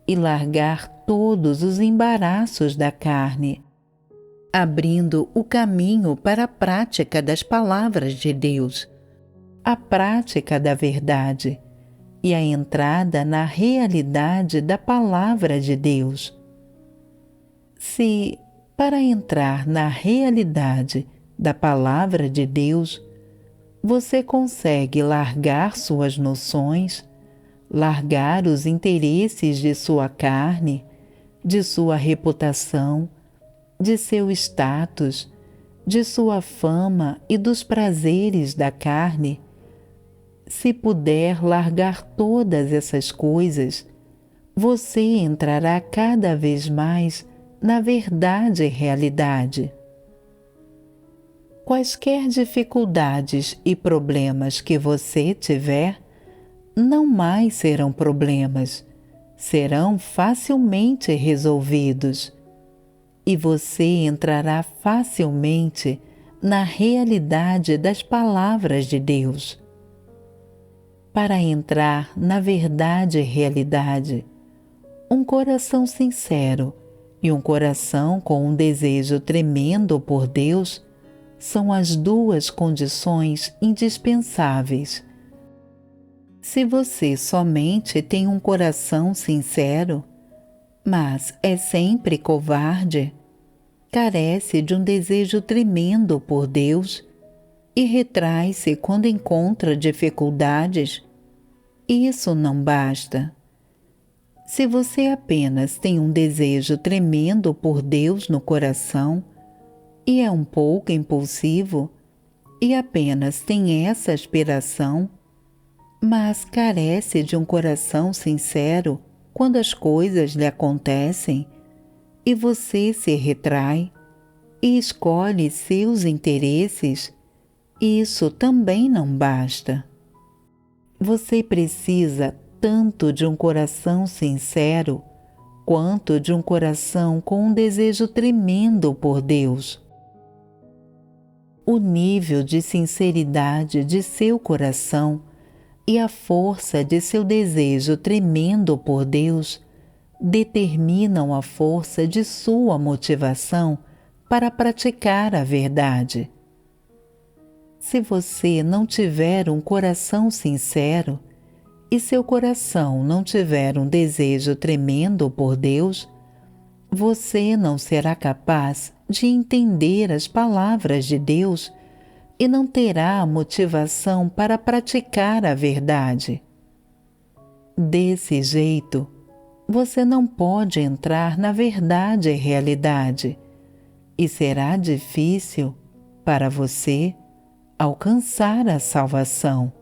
e largar todos os embaraços da carne, abrindo o caminho para a prática das palavras de Deus, a prática da verdade e a entrada na realidade da palavra de Deus. Se, para entrar na realidade da palavra de Deus, você consegue largar suas noções, largar os interesses de sua carne, de sua reputação, de seu status, de sua fama e dos prazeres da carne. Se puder largar todas essas coisas, você entrará cada vez mais na verdade e realidade. Quaisquer dificuldades e problemas que você tiver, não mais serão problemas, serão facilmente resolvidos. E você entrará facilmente na realidade das palavras de Deus. Para entrar na verdade e realidade, um coração sincero e um coração com um desejo tremendo por Deus são as duas condições indispensáveis. Se você somente tem um coração sincero, mas é sempre covarde, carece de um desejo tremendo por Deus e retrai-se quando encontra dificuldades, isso não basta. Se você apenas tem um desejo tremendo por Deus no coração e é um pouco impulsivo e apenas tem essa aspiração, mas carece de um coração sincero quando as coisas lhe acontecem e você se retrai e escolhe seus interesses, isso também não basta. Você precisa tanto de um coração sincero quanto de um coração com um desejo tremendo por Deus. O nível de sinceridade de seu coração e a força de seu desejo tremendo por Deus determinam a força de sua motivação para praticar a verdade. Se você não tiver um coração sincero e seu coração não tiver um desejo tremendo por Deus, você não será capaz de entender as palavras de Deus e não terá a motivação para praticar a verdade. Desse jeito, você não pode entrar na verdade e realidade, e será difícil para você alcançar a salvação.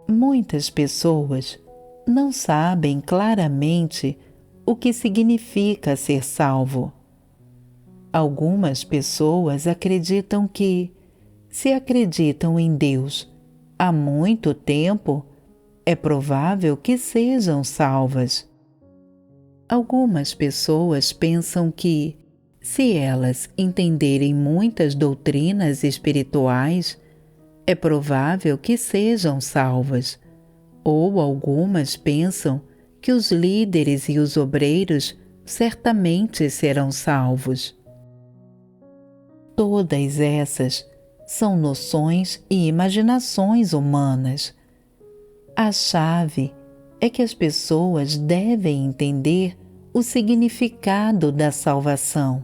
Muitas pessoas não sabem claramente o que significa ser salvo. Algumas pessoas acreditam que, se acreditam em Deus há muito tempo, é provável que sejam salvas. Algumas pessoas pensam que, se elas entenderem muitas doutrinas espirituais, é provável que sejam salvas. Ou algumas pensam que os líderes e os obreiros certamente serão salvos. Todas essas são noções e imaginações humanas. A chave é que as pessoas devem entender o significado da salvação.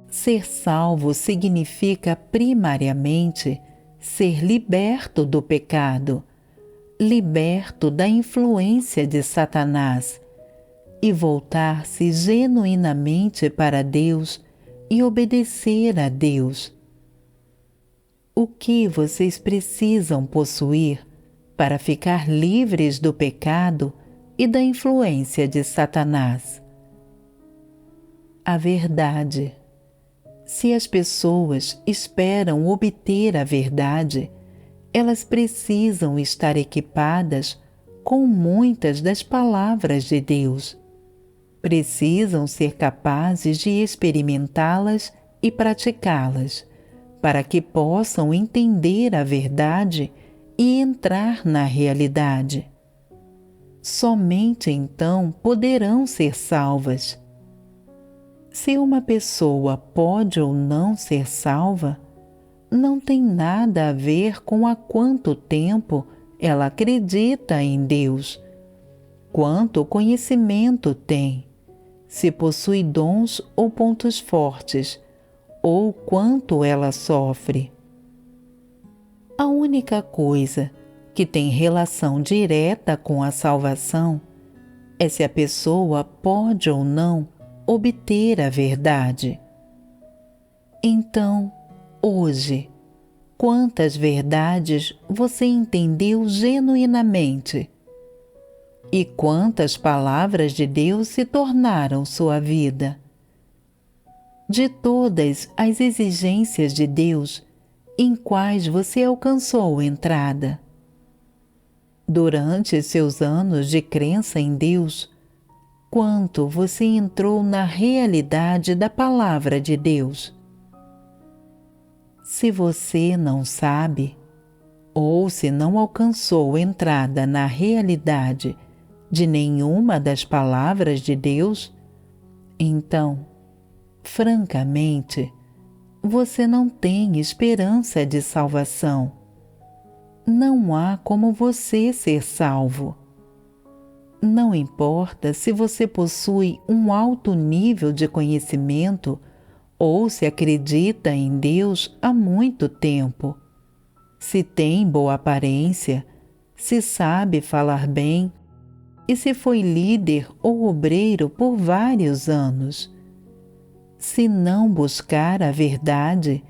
Ser salvo significa primariamente ser liberto do pecado, liberto da influência de Satanás e voltar-se genuinamente para Deus e obedecer a Deus. O que vocês precisam possuir para ficar livres do pecado e da influência de Satanás? A verdade. Se as pessoas esperam obter a verdade, elas precisam estar equipadas com muitas das palavras de Deus. Precisam ser capazes de experimentá-las e praticá-las, para que possam entender a verdade e entrar na realidade. Somente então poderão ser salvas. Se uma pessoa pode ou não ser salva, não tem nada a ver com há quanto tempo ela acredita em Deus, quanto conhecimento tem, se possui dons ou pontos fortes, ou quanto ela sofre. A única coisa que tem relação direta com a salvação é se a pessoa pode ou não obter a verdade. Então, hoje, quantas verdades você entendeu genuinamente? E quantas palavras de Deus se tornaram sua vida? De todas as exigências de Deus, em quais você alcançou entrada? Durante seus anos de crença em Deus, quanto você entrou na realidade da palavra de Deus? Se você não sabe, ou se não alcançou entrada na realidade de nenhuma das palavras de Deus, então, francamente, você não tem esperança de salvação. Não há como você ser salvo. Não importa se você possui um alto nível de conhecimento ou se acredita em Deus há muito tempo, se tem boa aparência, se sabe falar bem e se foi líder ou obreiro por vários anos. Se não buscar a verdade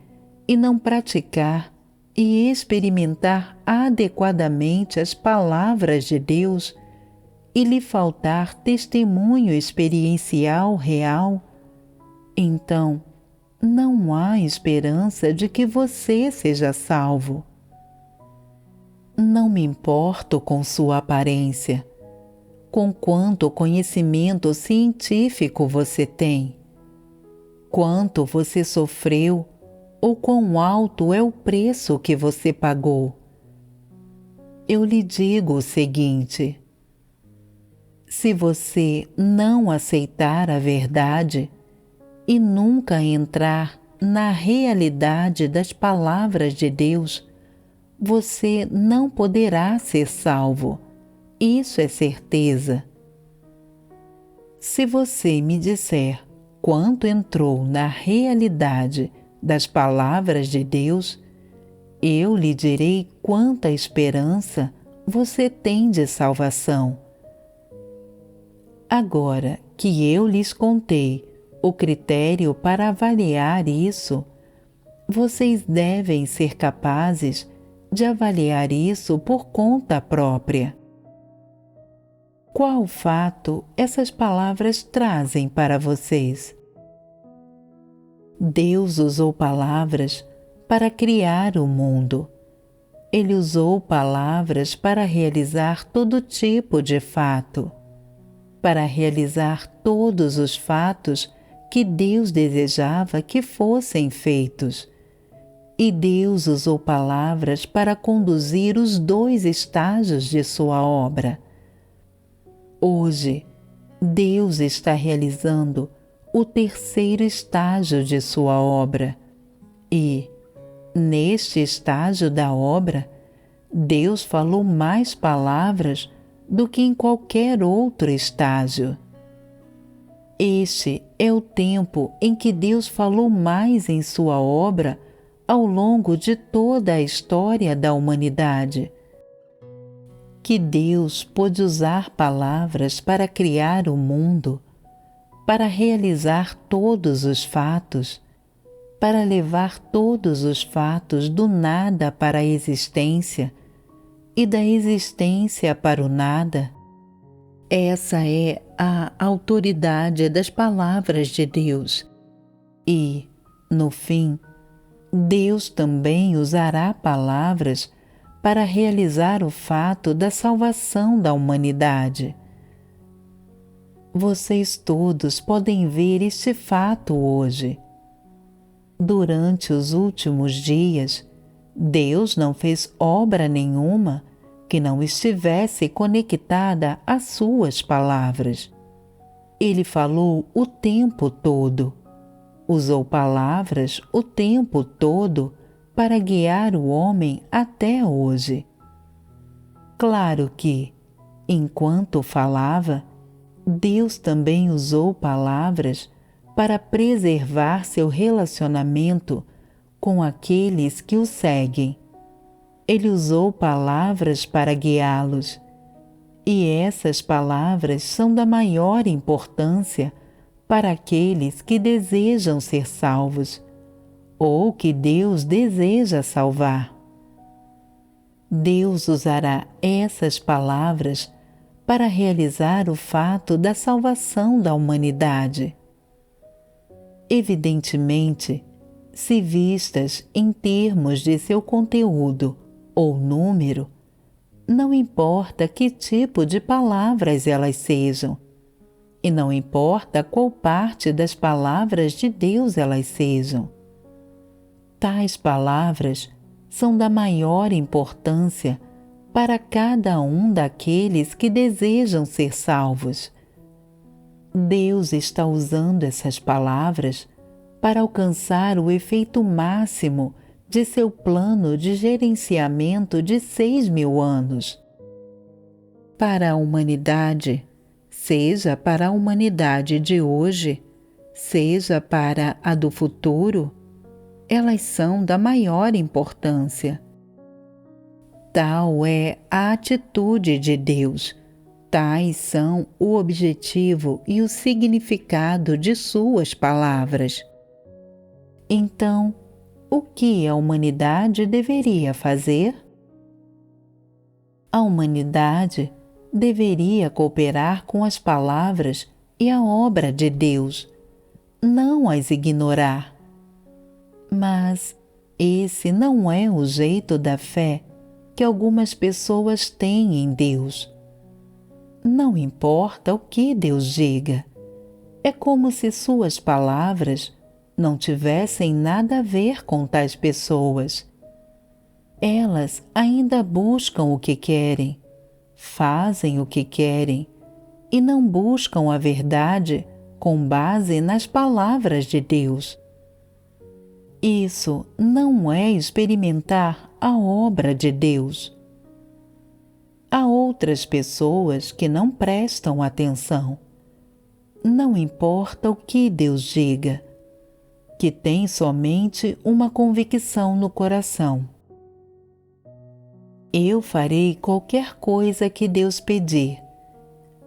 e não praticar e experimentar adequadamente as palavras de Deus e lhe faltar testemunho experiencial real, então não há esperança de que você seja salvo. Não me importo com sua aparência, com quanto conhecimento científico você tem, quanto você sofreu ou quão alto é o preço que você pagou. Eu lhe digo o seguinte: se você não aceitar a verdade e nunca entrar na realidade das palavras de Deus, você não poderá ser salvo. Isso é certeza. Se você me disser quanto entrou na realidade das palavras de Deus, eu lhe direi quanta esperança você tem de salvação. Agora que eu lhes contei o critério para avaliar isso, vocês devem ser capazes de avaliar isso por conta própria. Qual fato essas palavras trazem para vocês? Deus usou palavras para criar o mundo. Ele usou palavras para realizar todo tipo de fato, para realizar todos os fatos que Deus desejava que fossem feitos. E Deus usou palavras para conduzir os 2 estágios de sua obra. Hoje, Deus está realizando o 3º estágio de sua obra e, neste estágio da obra, Deus falou mais palavras do que em qualquer outro estágio. Este é o tempo em que Deus falou mais em sua obra ao longo de toda a história da humanidade. Que Deus pôde usar palavras para criar o mundo, para realizar todos os fatos, para levar todos os fatos do nada para a existência e da existência para o nada. Essa é a autoridade das palavras de Deus. E, no fim, Deus também usará palavras para realizar o fato da salvação da humanidade. Vocês todos podem ver este fato hoje. Durante os últimos dias, Deus não fez obra nenhuma que não estivesse conectada às suas palavras. Ele falou o tempo todo, usou palavras o tempo todo para guiar o homem até hoje. Claro que, enquanto falava, Deus também usou palavras para preservar seu relacionamento com aqueles que o seguem. Ele usou palavras para guiá-los, e essas palavras são da maior importância para aqueles que desejam ser salvos, ou que Deus deseja salvar. Deus usará essas palavras para realizar o fato da salvação da humanidade. Evidentemente, se vistas em termos de seu conteúdo ou número, não importa que tipo de palavras elas sejam, e não importa qual parte das palavras de Deus elas sejam. Tais palavras são da maior importância para cada um daqueles que desejam ser salvos. Deus está usando essas palavras para alcançar o efeito máximo de seu plano de gerenciamento de 6.000 anos. Para a humanidade, seja para a humanidade de hoje, seja para a do futuro, elas são da maior importância. Tal é a atitude de Deus, tais são o objetivo e o significado de suas palavras. Então, o que a humanidade deveria fazer? A humanidade deveria cooperar com as palavras e a obra de Deus, não as ignorar. Mas esse não é o jeito da fé que algumas pessoas têm em Deus. Não importa o que Deus diga, é como se suas palavras não tivessem nada a ver com tais pessoas. Elas ainda buscam o que querem, fazem o que querem e não buscam a verdade com base nas palavras de Deus. Isso não é experimentar a obra de Deus. Há outras pessoas que não prestam atenção. Não importa o que Deus diga, que têm somente uma convicção no coração. Eu farei qualquer coisa que Deus pedir.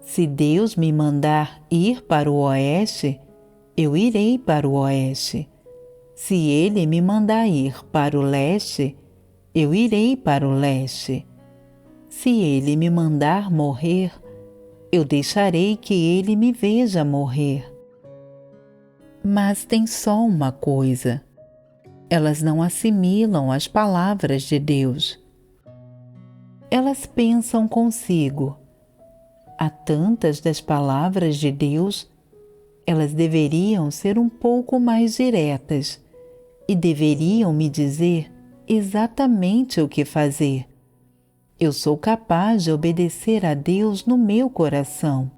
Se Deus me mandar ir para o oeste, eu irei para o oeste. Se Ele me mandar ir para o leste, eu irei para o leste. Se Ele me mandar morrer, eu deixarei que Ele me veja morrer. Mas tem só uma coisa: elas não assimilam as palavras de Deus. Elas pensam consigo: há tantas das palavras de Deus, elas deveriam ser um pouco mais diretas e deveriam me dizer exatamente o que fazer. Eu sou capaz de obedecer a Deus no meu coração.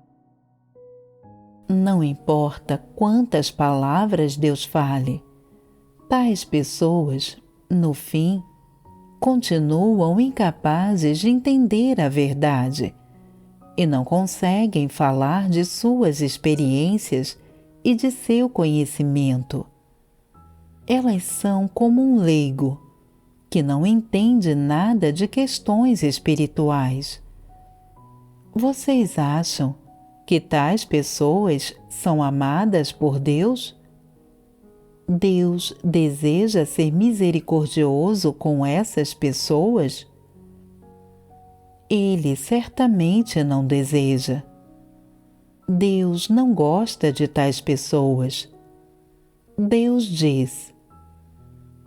Não importa quantas palavras Deus fale, tais pessoas, no fim, continuam incapazes de entender a verdade e não conseguem falar de suas experiências e de seu conhecimento. Elas são como um leigo, que não entende nada de questões espirituais. Vocês acham que tais pessoas são amadas por Deus? Deus deseja ser misericordioso com essas pessoas? Ele certamente não deseja. Deus não gosta de tais pessoas. Deus diz: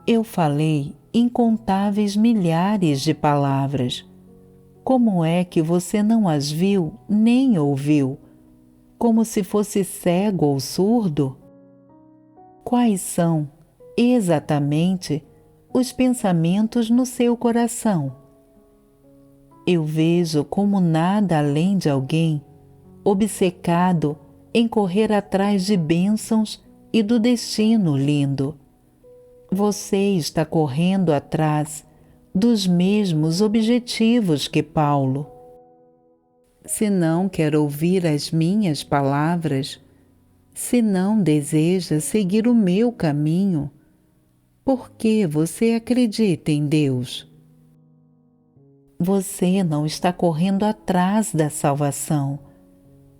eu falei incontáveis milhares de palavras. Como é que você não as viu nem ouviu, como se fosse cego ou surdo? Quais são, exatamente, os pensamentos no seu coração? Eu vejo como nada além de alguém obcecado em correr atrás de bênçãos e do destino lindo. Você está correndo atrás dos mesmos objetivos que Paulo. Se não quer ouvir as minhas palavras, se não deseja seguir o meu caminho, por que você acredita em Deus? Você não está correndo atrás da salvação.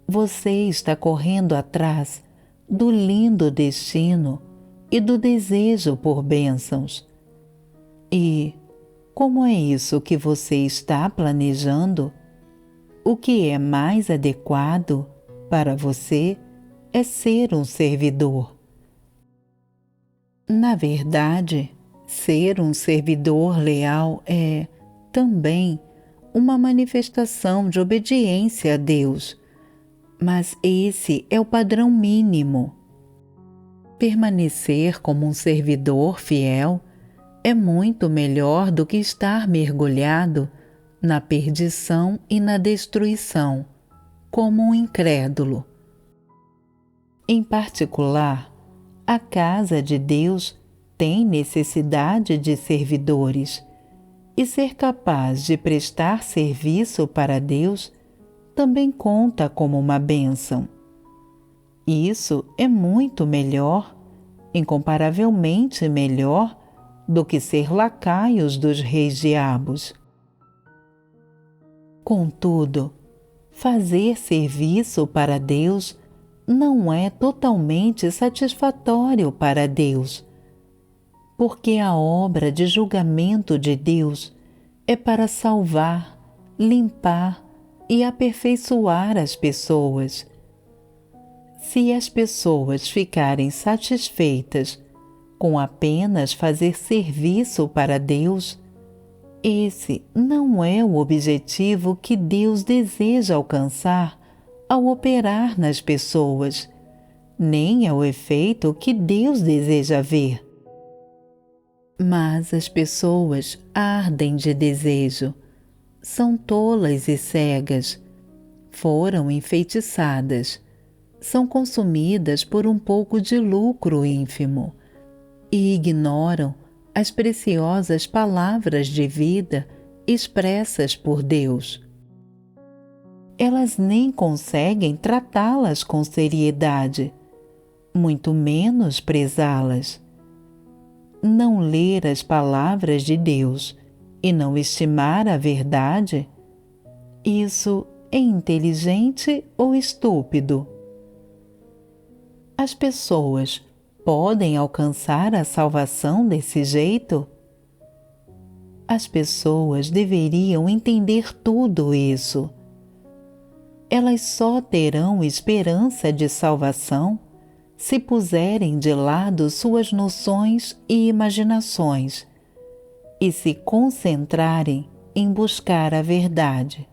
Você está correndo atrás do lindo destino e do desejo por bênçãos. E como é isso que você está planejando? O que é mais adequado para você é ser um servidor. Na verdade, ser um servidor leal é, também, uma manifestação de obediência a Deus, mas esse é o padrão mínimo. Permanecer como um servidor fiel é muito melhor do que estar mergulhado na perdição e na destruição, como um incrédulo. Em particular, a casa de Deus tem necessidade de servidores, e ser capaz de prestar serviço para Deus também conta como uma bênção. Isso é muito melhor, incomparavelmente melhor, do que ser lacaios dos reis diabos. Contudo, fazer serviço para Deus não é totalmente satisfatório para Deus, porque a obra de julgamento de Deus é para salvar, limpar e aperfeiçoar as pessoas. Se as pessoas ficarem satisfeitas com apenas fazer serviço para Deus, esse não é o objetivo que Deus deseja alcançar ao operar nas pessoas, nem é o efeito que Deus deseja ver. Mas as pessoas ardem de desejo, são tolas e cegas, foram enfeitiçadas, são consumidas por um pouco de lucro ínfimo e ignoram as preciosas palavras de vida expressas por Deus. Elas nem conseguem tratá-las com seriedade, muito menos prezá-las. Não ler as palavras de Deus e não estimar a verdade, isso é inteligente ou estúpido? As pessoas podem alcançar a salvação desse jeito? As pessoas deveriam entender tudo isso. Elas só terão esperança de salvação se puserem de lado suas noções e imaginações e se concentrarem em buscar a verdade.